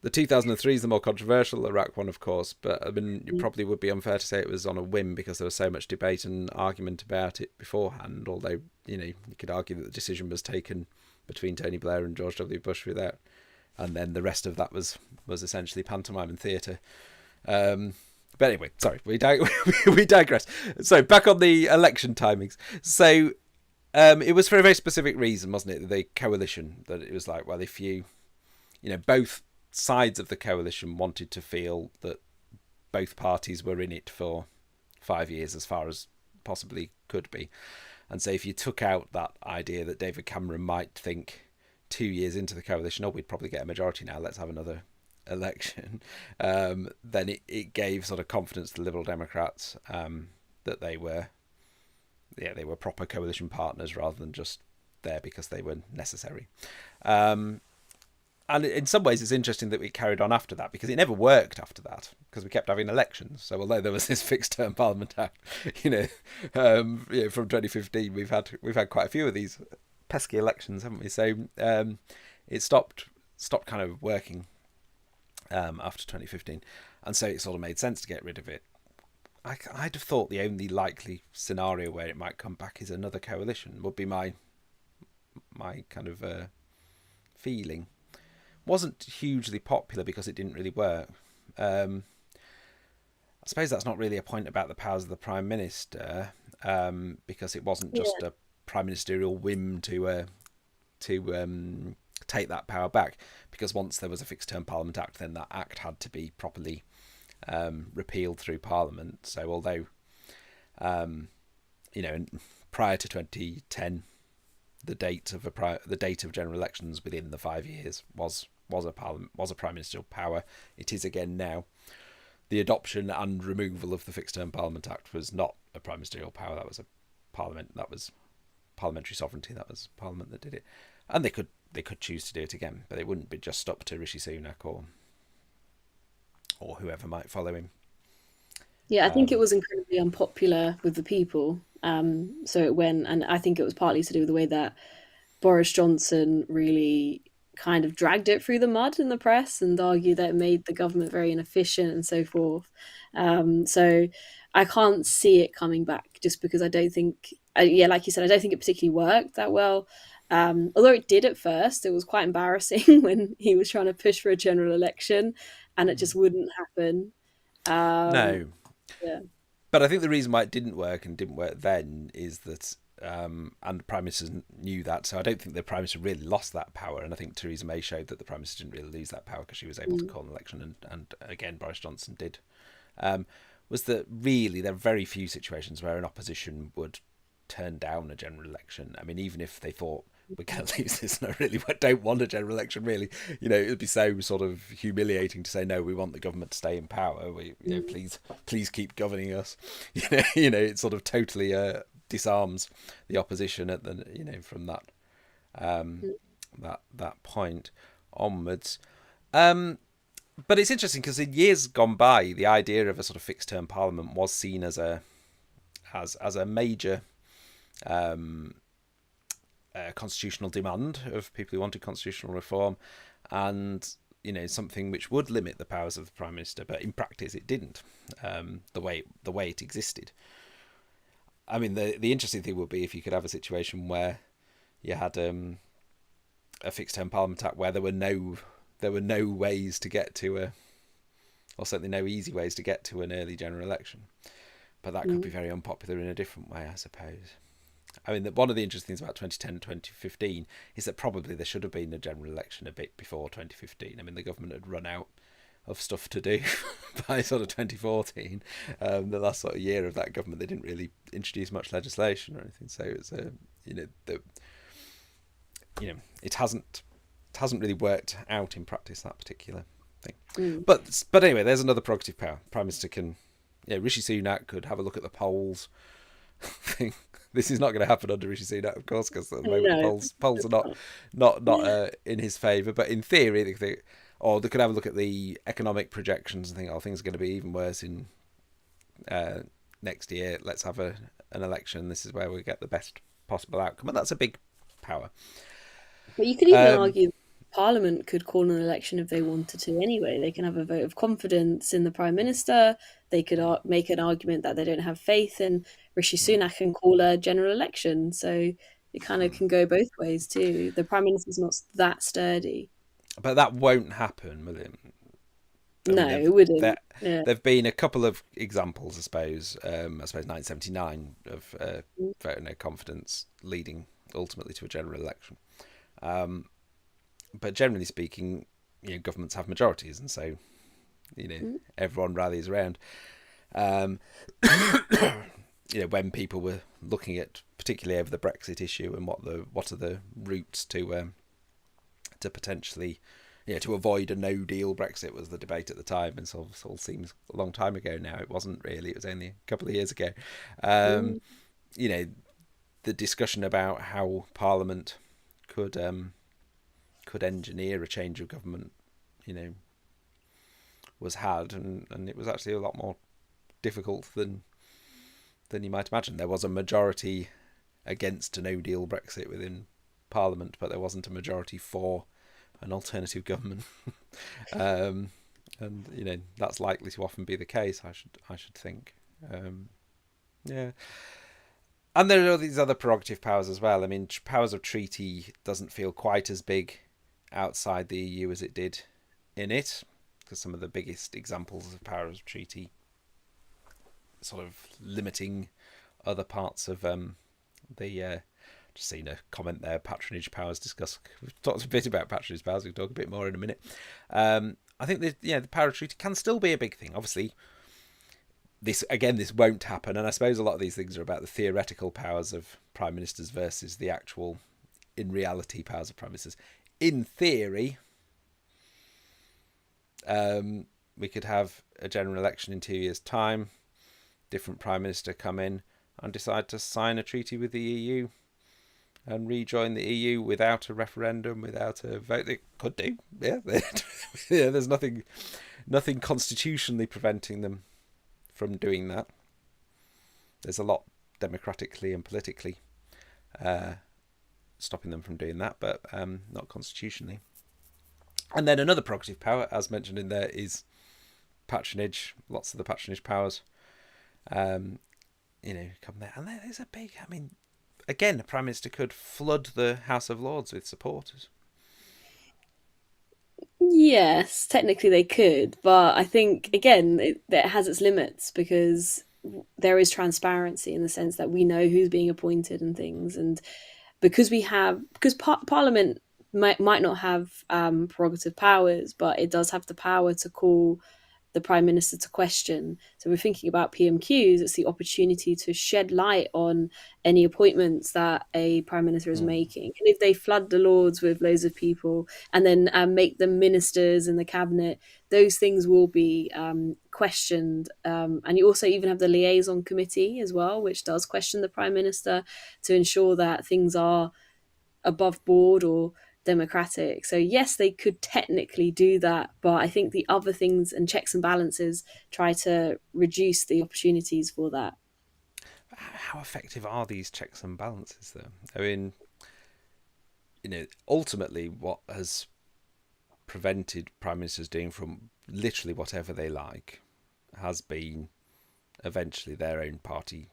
the 2003 is the more controversial Iraq one, of course, but I mean, it probably would be unfair to say it was on a whim because there was so much debate and argument about it beforehand, although, you could argue that the decision was taken between Tony Blair and George W. Bush without, and then the rest of that was essentially pantomime and theatre. But anyway, sorry, we digress. So back on the election timings. So it was for a very specific reason, wasn't it? The coalition, that it was like, well, if both sides of the coalition wanted to feel that both parties were in it for 5 years, as far as possibly could be. And so if you took out that idea that David Cameron might think 2 years into the coalition, we'd probably get a majority now, let's have another election, then it gave sort of confidence to the Liberal Democrats that they were proper coalition partners rather than just there because they were necessary. And in some ways, it's interesting that we carried on after that, because it never worked after that, because we kept having elections. So although there was this fixed term Parliament Act, from 2015, we've had quite a few of these pesky elections, haven't we? So it stopped kind of working after 2015, and so it sort of made sense to get rid of it. I'd have thought the only likely scenario where it might come back is another coalition. Would be my kind of feeling. Wasn't hugely popular because it didn't really work. I suppose that's not really a point about the powers of the Prime Minister, because it wasn't just a prime ministerial whim to take that power back. Because once there was a Fixed Term Parliament Act, then that act had to be properly repealed through Parliament. So although, prior to 2010, the date of general elections within the 5 years was a prime ministerial power. It is again now. The adoption and removal of the Fixed Term Parliament Act was not a prime ministerial power. That was a parliament. That was parliamentary sovereignty. That was Parliament that did it, and they could choose to do it again, but it wouldn't be just up to Rishi Sunak or whoever might follow him. Yeah, I think it was incredibly unpopular with the people. So it went, and I think it was partly to do with the way that Boris Johnson really kind of dragged it through the mud in the press and argued that it made the government very inefficient and so forth. So I can't see it coming back, just because I don't think, like you said, I don't think it particularly worked that well. Although it did at first, it was quite embarrassing when he was trying to push for a general election and it just wouldn't happen. No. Yeah. But I think the reason why it didn't work then is that, and the Prime Minister knew that, so I don't think the Prime Minister really lost that power. And I think Theresa May showed that the Prime Minister didn't really lose that power because she was able to call an election, and again, Boris Johnson did. Was that really there are very few situations where an opposition would turn down a general election. I mean, even if they thought, we can't lose this, and I really don't want a general election, really, it would be so sort of humiliating to say, no, we want the government to stay in power, please keep governing us. It sort of totally disarms the opposition at the from that that point onwards. But it's interesting because in years gone by, the idea of a sort of fixed term parliament was seen as a major constitutional demand of people who wanted constitutional reform, and something which would limit the powers of the Prime Minister. But in practice, it didn't. The way it existed. I mean, the interesting thing would be if you could have a situation where you had a fixed term Parliament Act where there were no ways to get to or certainly no easy ways to get to an early general election. But that could be very unpopular in a different way, I suppose. I mean, one of the interesting things about 2010 and 2015 is that probably there should have been a general election a bit before 2015. I mean, the government had run out of stuff to do by sort of 2014. The last sort of year of that government, they didn't really introduce much legislation or anything. So it's it hasn't really worked out in practice, that particular thing. But anyway, there's another prerogative power. Prime Minister can, Rishi Sunak could have a look at the polls. This is not going to happen under Rishi Sunak, of course, because at the moment the polls are not in his favour. But in theory, they could have a look at the economic projections and think, things are going to be even worse in next year. Let's have an election. This is where we get the best possible outcome, and that's a big power. But you could even argue Parliament could call an election if they wanted to anyway. They can have a vote of confidence in the Prime Minister. They could make an argument that they don't have faith in Rishi Sunak and call a general election. So it kind of can go both ways too. The Prime Minister's not that sturdy. But that won't happen, will it? It wouldn't. There have been a couple of examples, I suppose. 1979 of vote of no confidence leading ultimately to a general election. But generally speaking, governments have majorities, and so everyone rallies around. When people were looking at, particularly over the Brexit issue, and what are the routes to potentially, to avoid a no deal Brexit was the debate at the time, and so it all seems a long time ago now. It wasn't really; it was only a couple of years ago. The discussion about how Parliament could could engineer a change of government, was had, and it was actually a lot more difficult than you might imagine. There was a majority against a no-deal Brexit within Parliament, but there wasn't a majority for an alternative government. And that's likely to often be the case, I should think. Yeah. And there are these other prerogative powers as well. I mean, powers of treaty doesn't feel quite as big outside the EU as it did in it, because some of the biggest examples of powers of treaty sort of limiting other parts of just seen a comment there, patronage powers discussed. We've talked a bit about patronage powers, we'll talk a bit more in a minute. I think the power of treaty can still be a big thing. Obviously, this won't happen, and I suppose a lot of these things are about the theoretical powers of prime ministers versus the actual, in reality, powers of prime ministers. In theory, we could have a general election in 2 years' time, different prime minister come in and decide to sign a treaty with the EU and rejoin the EU without a referendum, without a vote. They could do, yeah. Yeah, there's nothing constitutionally preventing them from doing that. There's a lot democratically and politically stopping them from doing that, but not constitutionally. And then another prerogative power, as mentioned in there, is patronage. Lots of the patronage powers, come there. And there's a big, again, the Prime Minister could flood the House of Lords with supporters. Yes, technically they could, but I think, again, it has its limits, because there is transparency in the sense that we know who's being appointed and things, and because Parliament might not have prerogative powers, but it does have the power to call the Prime Minister to question. So we're thinking about PMQs, it's the opportunity to shed light on any appointments that a Prime Minister is making. And if they flood the Lords with loads of people and then make them ministers in the cabinet, those things will be questioned. And you also even have the liaison committee as well, which does question the Prime Minister to ensure that things are above board or democratic. So yes, they could technically do that, but I think the other things and checks and balances try to reduce the opportunities for that. How effective are these checks and balances, though? I mean, ultimately what has prevented prime ministers doing from literally whatever they like has been eventually their own party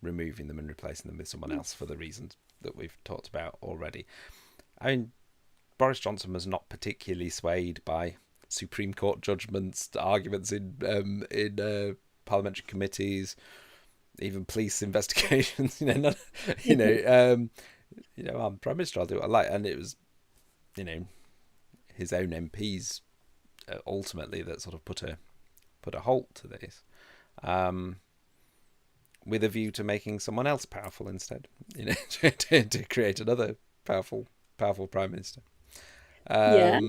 removing them and replacing them with someone else for the reasons that we've talked about already. I mean, Boris Johnson was not particularly swayed by Supreme Court judgments, arguments in parliamentary committees, even police investigations. I'm Prime Minister, I'll do what I like. And it was, his own MPs ultimately that sort of put a halt to this, with a view to making someone else powerful instead. To create another powerful Prime Minister. Yeah,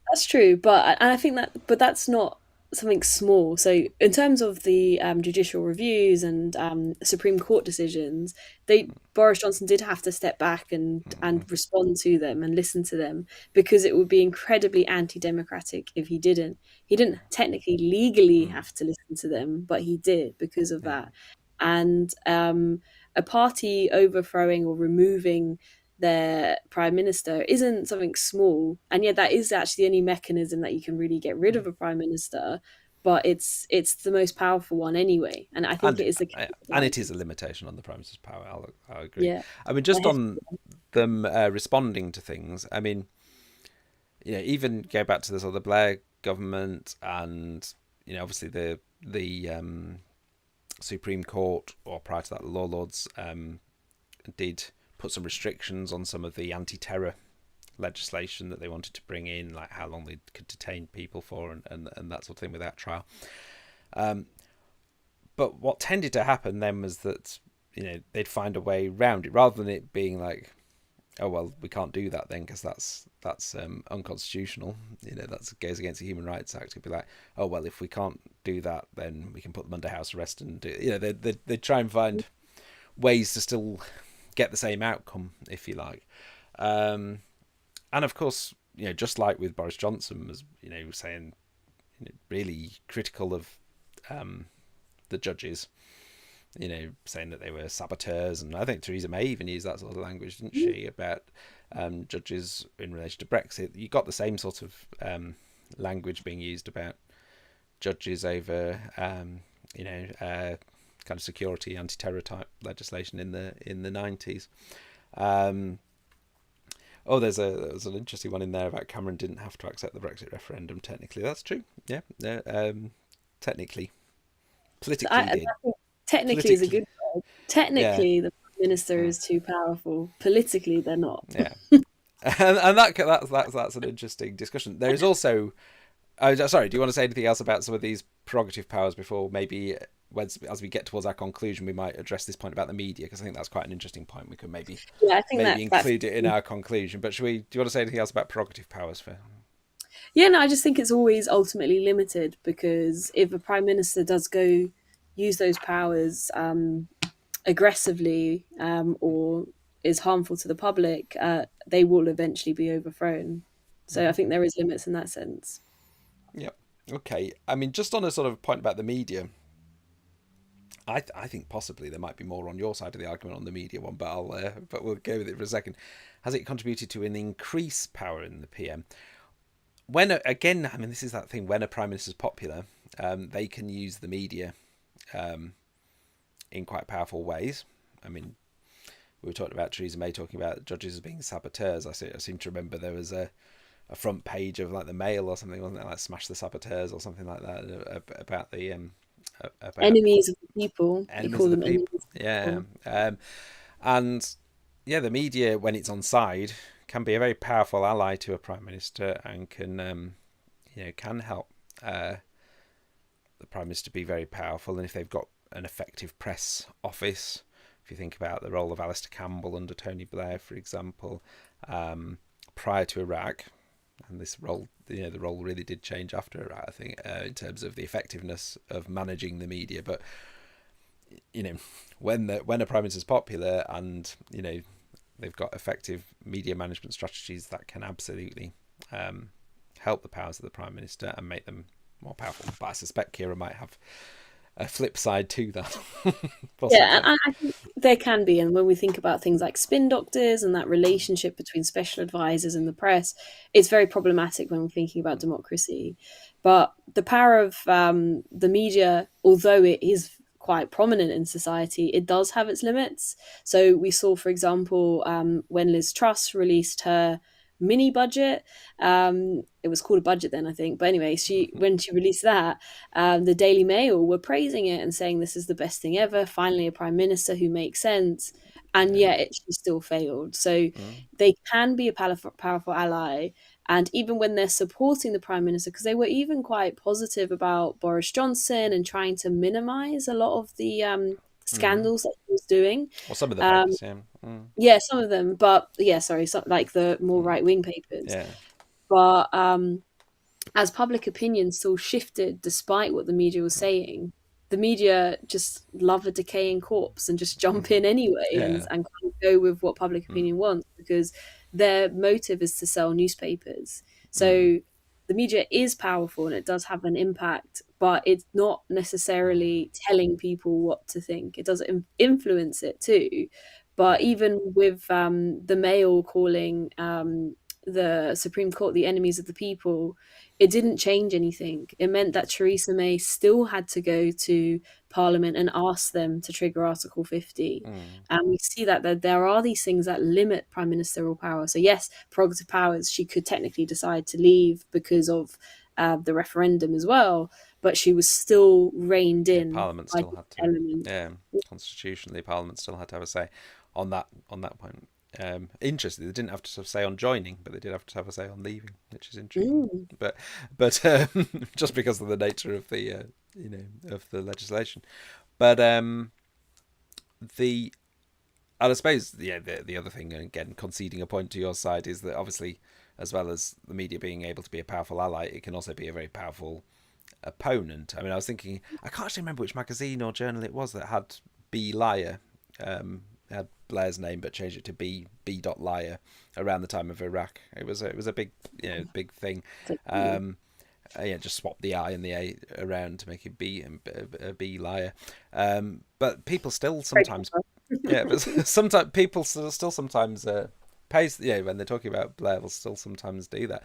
that's true, but I think but that's not something small. So in terms of the judicial reviews and Supreme Court decisions, Boris Johnson did have to step back and respond to them and listen to them, because it would be incredibly anti-democratic if he didn't. He didn't technically legally have to listen to them, but he did because of that. And a party overthrowing or removing their prime minister isn't something small, and yet that is actually the only mechanism that you can really get rid of a prime minister, but it's the most powerful one anyway, and I think it is and it is a limitation on the prime minister's power. I'll agree. Yeah. I mean, just on them responding to things, I mean, even go back to the sort of the Blair government, and obviously the Supreme Court, or prior to that the Law Lords, did put some restrictions on some of the anti-terror legislation that they wanted to bring in, like how long they could detain people for, and that sort of thing without trial. But what tended to happen then was that they'd find a way around it, rather than it being like, oh well, we can't do that then because that's unconstitutional. That goes against the Human Rights Act. It'd be like, oh well, if we can't do that, then we can put them under house arrest and do. They try and find ways to still get the same outcome, if you like. And of course, just like with Boris Johnson was, saying, really critical of the judges, saying that they were saboteurs, and I think Theresa May even used that sort of language, didn't she, about judges in relation to Brexit. You got the same sort of language being used about judges over, kind of security, anti-terror type legislation in the 90s. There's an interesting one in there about Cameron didn't have to accept the Brexit referendum. Technically, that's true. Yeah, technically, politically I did. think technically is a good word. Technically, the Prime Minister is too powerful. Politically, they're not. Yeah, and that's an interesting discussion. There is also. Oh, sorry. Do you want to say anything else about some of these prerogative powers before maybe, as we get towards our conclusion, we might address this point about the media, because I think that's quite an interesting point. We could maybe include it in our conclusion. But do you want to say anything else about prerogative powers for? Yeah, no, I just think it's always ultimately limited, because if a Prime Minister does go use those powers aggressively or is harmful to the public, they will eventually be overthrown. So I think there is limits in that sense. Yeah. Okay. I mean, just on a sort of point about the media, I think possibly there might be more on your side of the argument on the media one, but we'll go with it for a second. Has it contributed to an increased power in the PM? When again, I mean, this is that thing. When a prime minister is popular, they can use the media in quite powerful ways. I mean, we were talking about Theresa May talking about judges as being saboteurs. I seem to remember there was a front page of like the Mail or something, wasn't it? Like Smash the Saboteurs or something like that, about the about enemies of the people. Enemies they call of the them people. Enemies Yeah. And yeah, the media, when it's on side, can be a very powerful ally to a prime minister, and can can help the prime minister be very powerful. And if they've got an effective press office, if you think about the role of Alistair Campbell under Tony Blair, for example, prior to Iraq. And this role, the role really did change after Iraq, I think, in terms of the effectiveness of managing the media. But when a prime minister is popular, and they've got effective media management strategies, that can absolutely help the powers of the prime minister and make them more powerful. But I suspect Ciara might have a flip side to that. Yeah, and I think there can be. And when we think about things like spin doctors and that relationship between special advisors and the press, it's very problematic when we're thinking about democracy. But the power of the media, although it is quite prominent in society, it does have its limits. So we saw, for example, when Liz Truss released her mini budget, it was called a budget then, I think, but anyway, when she released that, the Daily Mail were praising it and saying this is the best thing ever, finally a prime minister who makes sense, and yet she still failed. So they can be a powerful ally, and even when they're supporting the prime minister, because they were even quite positive about Boris Johnson and trying to minimize a lot of the scandals that he was doing. Well, some of the papers, Yeah, some of them, but like the more right-wing papers. Yeah. But as public opinion still shifted despite what the media was saying, the media just love a decaying corpse and just jump in anyway and kind of go with what public opinion wants, because their motive is to sell newspapers. So the media is powerful and it does have an impact, but it's not necessarily telling people what to think. It does influence it too. But even with the Mail calling the Supreme Court the enemies of the people, it didn't change anything. It meant that Theresa May still had to go to Parliament and ask them to trigger Article 50. And we see that there are these things that limit prime ministerial power. So yes, prerogative powers, she could technically decide to leave because of the referendum as well, but she was still reined in. Parliament still had to. Element. Yeah, constitutionally, Parliament still had to have a say on that point. Interesting. They didn't have to say on joining, but they did have to have a say on leaving, which is interesting. But just because of the nature of the of the legislation. But I suppose the other thing, again conceding a point to your side, is that obviously, as well as the media being able to be a powerful ally, it can also be a very powerful opponent. I mean, I was thinking, I can't actually remember which magazine or journal it was that had Be Liar had Blair's name but changed it to B. Liar around the time of Iraq. It was a big big thing. Just swap the I and the A around to make it B and a B Liar. But people still sometimes but sometimes people still sometimes pays when they're talking about Blair, will still sometimes do that.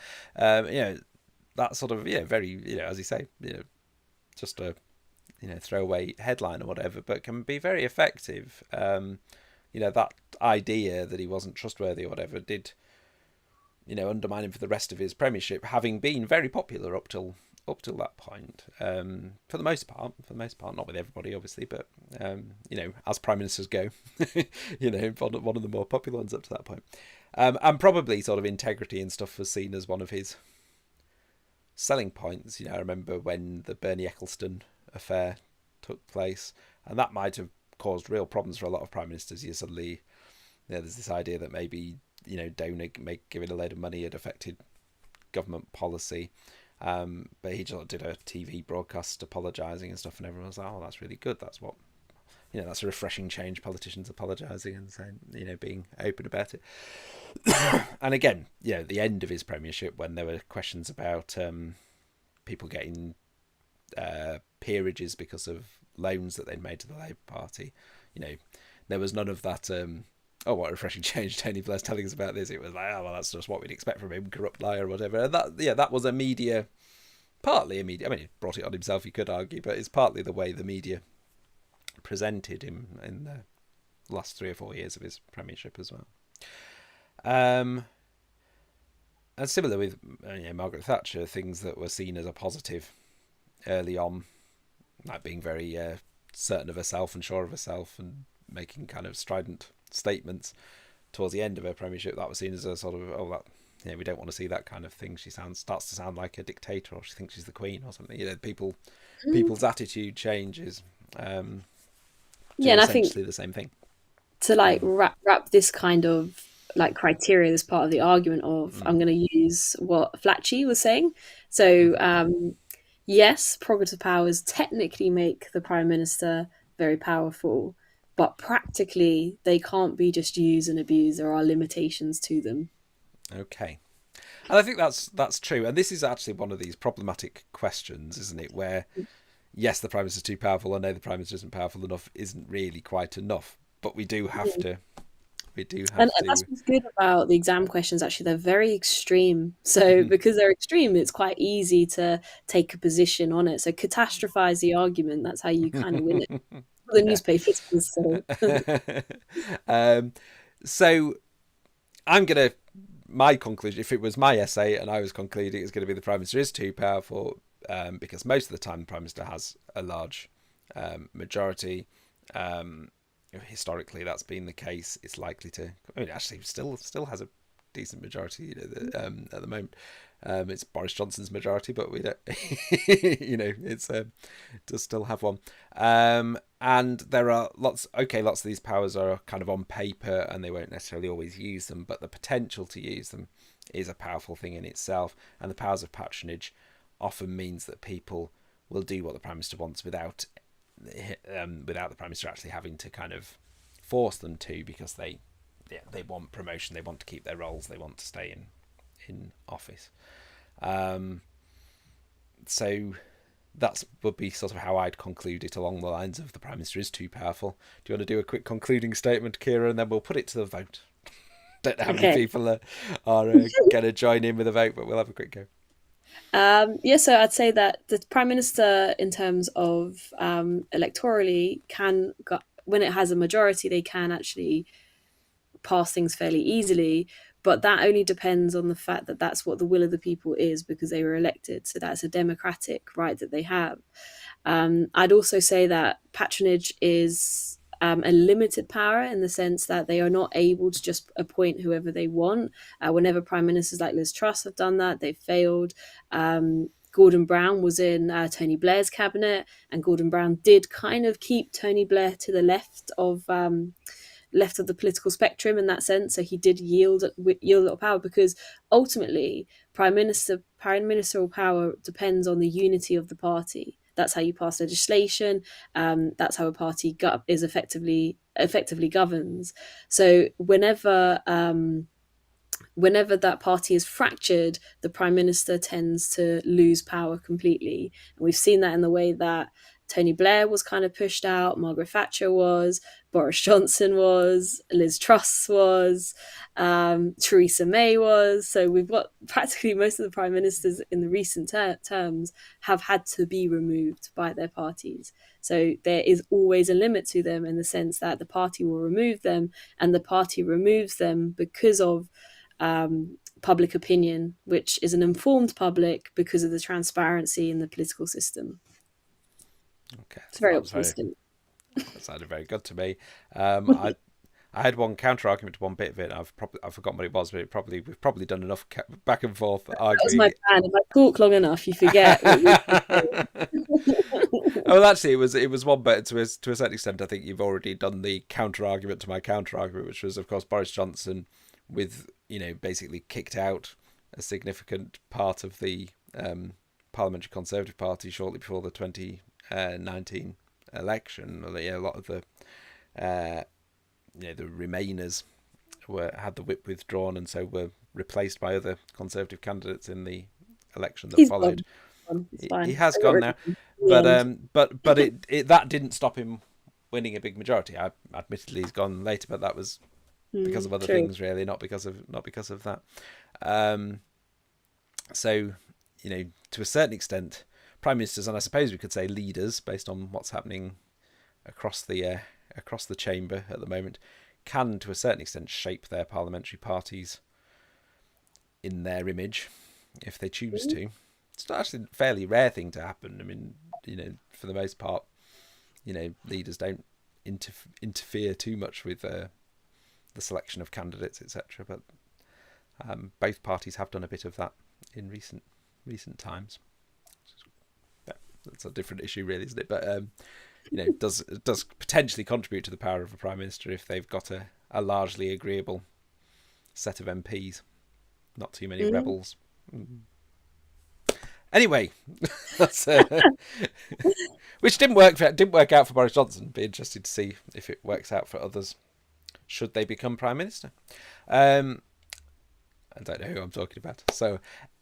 That sort of very as you say just a throwaway headline or whatever, but can be very effective. That idea that he wasn't trustworthy or whatever did undermine him for the rest of his premiership, having been very popular up till that point. For the most part, not with everybody obviously, but as prime ministers go, one of the more popular ones up to that point. And probably sort of integrity and stuff was seen as one of his selling points. I remember when the Bernie Ecclestone affair took place, and that might have caused real problems for a lot of prime ministers. Suddenly, there's this idea that maybe donor giving a load of money had affected government policy, but he just did a TV broadcast apologising and stuff, and everyone was like, "Oh, that's really good. That's what that's a refreshing change. Politicians apologising and saying being open about it." And again, the end of his premiership, when there were questions about people getting peerages because of loans that they'd made to the Labour Party, there was none of that. Oh, what a refreshing change! Tony Blair's telling us about this. It was like, oh well, that's just what we'd expect from him, corrupt liar or whatever. And that was partly a media. I mean, he brought it on himself, you could argue, but it's partly the way the media presented him in the last 3 or 4 years of his premiership as well. And similar with Margaret Thatcher, things that were seen as a positive early on, like being very certain of herself and sure of herself and making kind of strident statements towards the end of her premiership, that was seen as a sort of we don't want to see that kind of thing. She starts to sound like a dictator, or she thinks she's the queen or something. People's attitude changes. And I think the same thing. To wrap this kind of criteria, this part of the argument of I'm going to use what Flatchy was saying. So yes, prerogative powers technically make the prime minister very powerful, but practically they can't be just used and abused. There are limitations to them. Okay. And I think that's true. And this is actually one of these problematic questions, isn't it? Where, yes, the prime minister is too powerful. I know the prime minister isn't powerful enough. Isn't really quite enough. But we do have to. And that's what's good about the exam questions. Actually, they're very extreme. So because they're extreme, it's quite easy to take a position on it. So catastrophize the argument. That's how you kind of win it. The newspapers. So I'm going to, my conclusion, if it was my essay and I was concluding it's going to be the prime minister is too powerful, because most of the time the prime minister has a large majority. Historically, that's been the case. It's likely to. I mean, actually, still has a decent majority. At the moment, it's Boris Johnson's majority, but we don't. It's does still have one. And there are lots of these powers are kind of on paper, and they won't necessarily always use them. But the potential to use them is a powerful thing in itself. And the powers of patronage often means that people will do what the prime minister wants without the prime minister actually having to kind of force them to, because they want promotion, they want to keep their roles, they want to stay in office. So that would be sort of how I'd conclude it, along the lines of the prime minister is too powerful. Do you want to do a quick concluding statement, Ciara, and then we'll put it to the vote? Don't know how many people are going to join in with a vote, but we'll have a quick go. So I'd say that the prime minister, in terms of electorally, when it has a majority, they can actually pass things fairly easily. But that only depends on the fact that that's what the will of the people is, because they were elected. So that's a democratic right that they have. I'd also say that patronage is a limited power, in the sense that they are not able to just appoint whoever they want. Whenever prime ministers like Liz Truss have done that, they've failed. Gordon Brown was in Tony Blair's cabinet, and Gordon Brown did kind of keep Tony Blair to the left of the political spectrum in that sense. So he did yield a lot of power, because ultimately prime ministerial power depends on the unity of the party. That's how you pass legislation. That's how a party is effectively effectively governs. So whenever that party is fractured, the prime minister tends to lose power completely. And we've seen that in the way that Tony Blair was kind of pushed out, Margaret Thatcher was, Boris Johnson was, Liz Truss was, Theresa May was. So we've got practically most of the prime ministers in the recent terms have had to be removed by their parties. So there is always a limit to them, in the sense that the party will remove them, and the party removes them because of public opinion, which is an informed public because of the transparency in the political system. Okay, It's very optimistic. That sounded very good to me. I had one counter argument to one bit of it. I've forgotten what it was, but we've probably done enough back and forth arguing. That was my plan. If I talk long enough, you forget. Well, actually, it was one, but to a certain extent, I think you've already done the counter argument to my counter argument, which was, of course, Boris Johnson, with basically kicked out a significant part of the Parliamentary Conservative Party shortly before the 2019 election. A lot of the the Remainers had the whip withdrawn, and so were replaced by other Conservative candidates in the election that followed. He has gone now, but it that didn't stop him winning a big majority. Admittedly, he's gone later, but that was because of other things, really, not because of that. So, to a certain extent, prime ministers, and I suppose we could say leaders, based on what's happening across the chamber at the moment, can, to a certain extent, shape their parliamentary parties in their image if they choose to. It's not actually a fairly rare thing to happen. I mean, for the most part, leaders don't interfere too much with the selection of candidates, etc. But both parties have done a bit of that in recent times. That's a different issue, really, isn't it? But does potentially contribute to the power of a prime minister if they've got a largely agreeable set of MPs, not too many rebels. Anyway, that's which didn't work out for Boris Johnson. Be interested to see if it works out for others, should they become prime minister. I don't know who I'm talking about. So,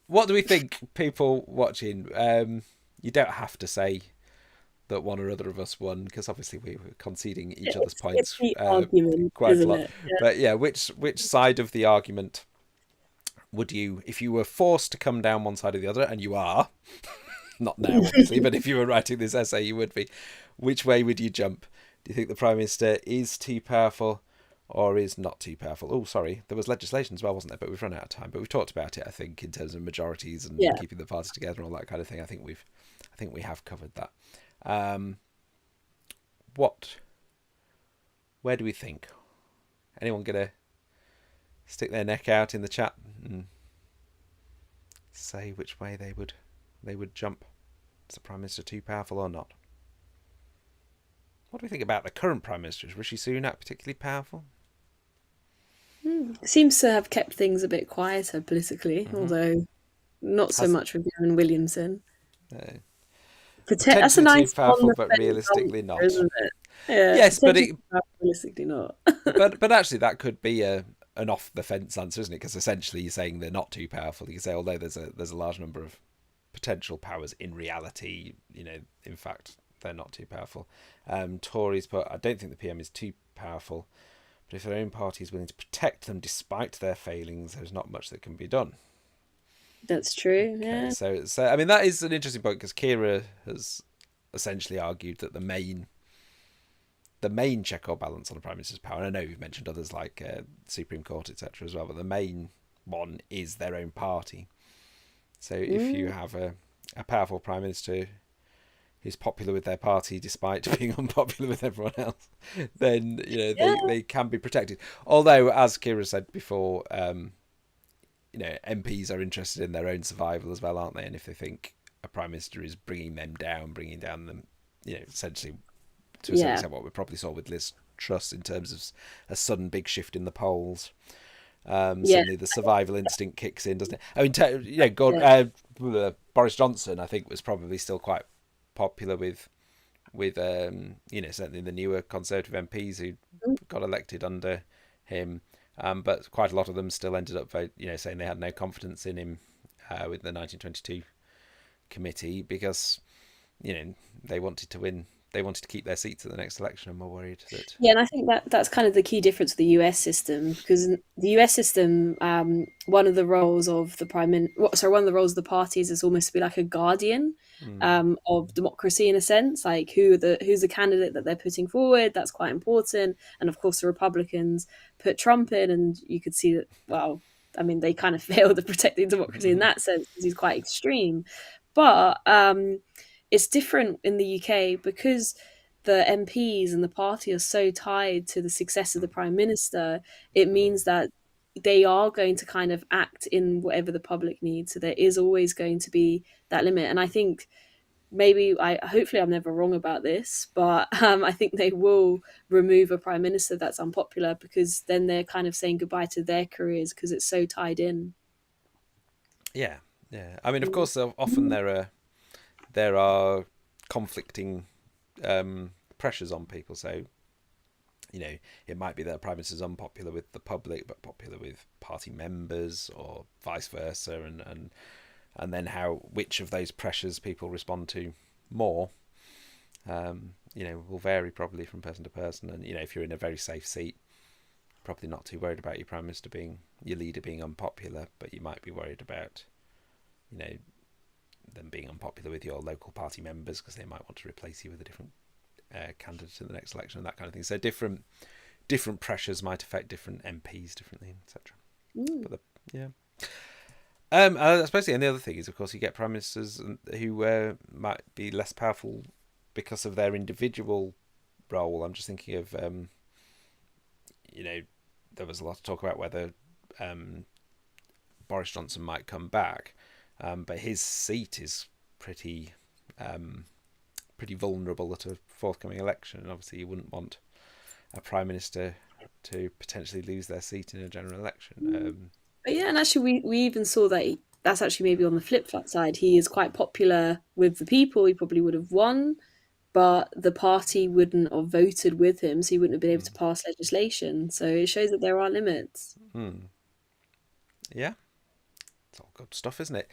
what do we think, people watching? You don't have to say that one or other of us won, because obviously we were conceding each other's points quite a lot. Yeah. But yeah, which side of the argument would you, if you were forced to come down one side or the other, and you are, not now obviously, but if you were writing this essay you would be, which way would you jump? Do you think the Prime Minister is too powerful or is not too powerful? Oh, sorry, there was legislation as well, wasn't there? But we've run out of time. But we've talked about it, I think, in terms of majorities and keeping the party together and all that kind of thing. I think we have covered that. Where do we think? Anyone gonna stick their neck out in the chat and say which way they would jump? Is the Prime Minister too powerful or not? What do we think about the current Prime Minister? Is Rishi Sunak particularly powerful? Seems to have kept things a bit quieter politically, although not so much with Gavin Williamson. That's a nice powerful, but realistically not. Isn't it? Yeah, yes, but realistically not. but actually, that could be an off the fence answer, isn't it? Because essentially, you're saying they're not too powerful. You can say, although there's a large number of potential powers, in reality, in fact, they're not too powerful. Tories put, I don't think the PM is too powerful, but if their own party is willing to protect them despite their failings, there's not much that can be done. That's true. Okay, yeah. So I mean, that is an interesting point, because Ciara has essentially argued that the main check or balance on the Prime Minister's power, and I know you've mentioned others like Supreme Court, etc. as well, but the main one is their own party. So if you have a powerful Prime Minister who's popular with their party despite being unpopular with everyone else, then they can be protected. Although, as Ciara said before, MPs are interested in their own survival as well, aren't they? And if they think a Prime Minister is bringing down them, essentially to a certain extent what we probably saw with Liz Truss in terms of a sudden big shift in the polls. Suddenly the survival instinct kicks in, doesn't it? I mean, Boris Johnson, I think, was probably still quite popular with with certainly the newer Conservative MPs who got elected under him. But quite a lot of them still ended up saying they had no confidence in him with the 1922 committee because they wanted to win. They wanted to keep their seats at the next election and were worried that. Yeah, and I think that's kind of the key difference with the US system, because in the US system, one of the roles of one of the roles of the parties is almost to be like a guardian of democracy in a sense, like who's the candidate that they're putting forward. That's quite important, and of course the Republicans put Trump in, and you could see that. Well, I mean, they kind of failed at protecting democracy in that sense because he's quite extreme, but it's different in the UK because the MPs and the party are so tied to the success of the prime minister. It means that they are going to kind of act in whatever the public needs. So there is always going to be that limit. And I think hopefully I'm never wrong about this, but I think they will remove a prime minister that's unpopular, because then they're kind of saying goodbye to their careers because it's so tied in. Yeah. I mean, of course, often there are conflicting pressures on people. So, it might be that a prime minister is unpopular with the public, but popular with party members, or vice versa, and then which of those pressures people respond to more, will vary probably from person to person. And if you're in a very safe seat, probably not too worried about your leader being unpopular, but you might be worried about, them being unpopular with your local party members because they might want to replace you with a different candidate in the next election, and that kind of thing. So different pressures might affect different MPs differently, etc. I suppose the other thing is, of course, you get prime ministers who might be less powerful because of their individual role. I'm just thinking of, there was a lot of talk about whether Boris Johnson might come back. But his seat is pretty vulnerable at a forthcoming election, and obviously you wouldn't want a prime minister to potentially lose their seat in a general election. But yeah, and actually we even saw that's actually maybe on the flip side. He is quite popular with the people. He probably would have won, but the party wouldn't have voted with him, so he wouldn't have been able to pass legislation. So it shows that there are limits. Yeah. It's all good stuff, isn't it?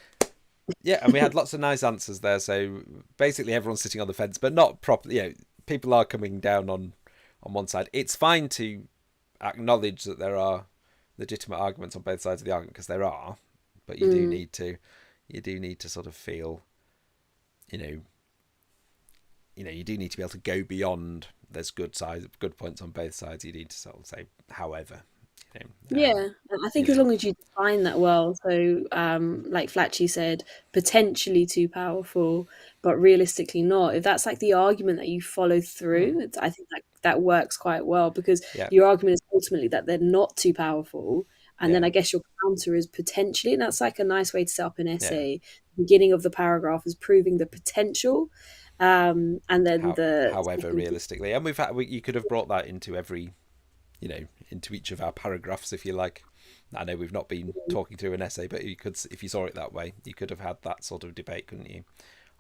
Yeah, and we had lots of nice answers there. So basically everyone's sitting on the fence, but not properly. People are coming down on one side. It's fine to acknowledge that there are legitimate arguments on both sides of the argument, because there are, but you do need to sort of feel, you do need to be able to go beyond there's good points on both sides. You need to sort of say, however. Yeah, I think as long as you define that well. So, like Flatchy said, potentially too powerful, but realistically not. If that's like the argument that you follow through, I think that works quite well, because your argument is ultimately that they're not too powerful. And then I guess your counter is potentially, and that's like a nice way to set up an essay. The beginning of the paragraph is proving the potential. And then however, realistically. And you could have brought that into every, into each of our paragraphs, if you like. I know we've not been talking through an essay, but you could, if you saw it that way, you could have had that sort of debate, couldn't you,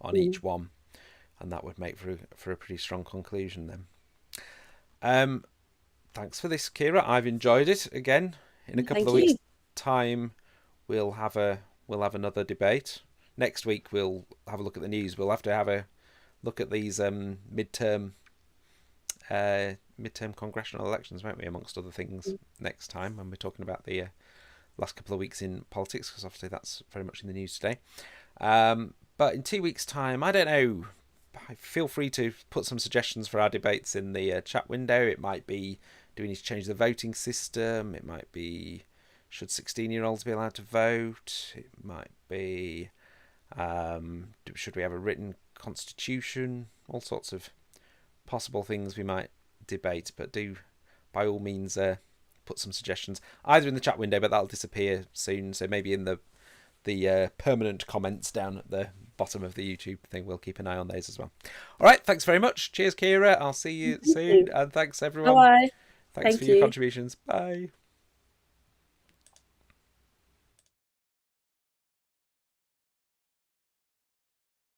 on each one, and that would make for a pretty strong conclusion then. Thanks for this, Ciara. I've enjoyed it. Again, in a couple of weeks' time, we'll have another debate. Next week, we'll have a look at the news. We'll have to have a look at these midterm congressional elections, won't we, amongst other things, next time when we're talking about the last couple of weeks in politics, because obviously that's very much in the news today. But in 2 weeks' time, I don't know, feel free to put some suggestions for our debates in the chat window. It might be, do we need to change the voting system? It might be, should 16-year-olds be allowed to vote? It might be, should we have a written constitution? All sorts of possible things we might debate, but do by all means put some suggestions either in the chat window, but that'll disappear soon, so maybe in the permanent comments down at the bottom of the YouTube thing. We'll keep an eye on those as well. All right, thanks very much. Cheers, Ciara. I'll see you soon, and thanks everyone. Bye. Thanks for your contributions. Bye.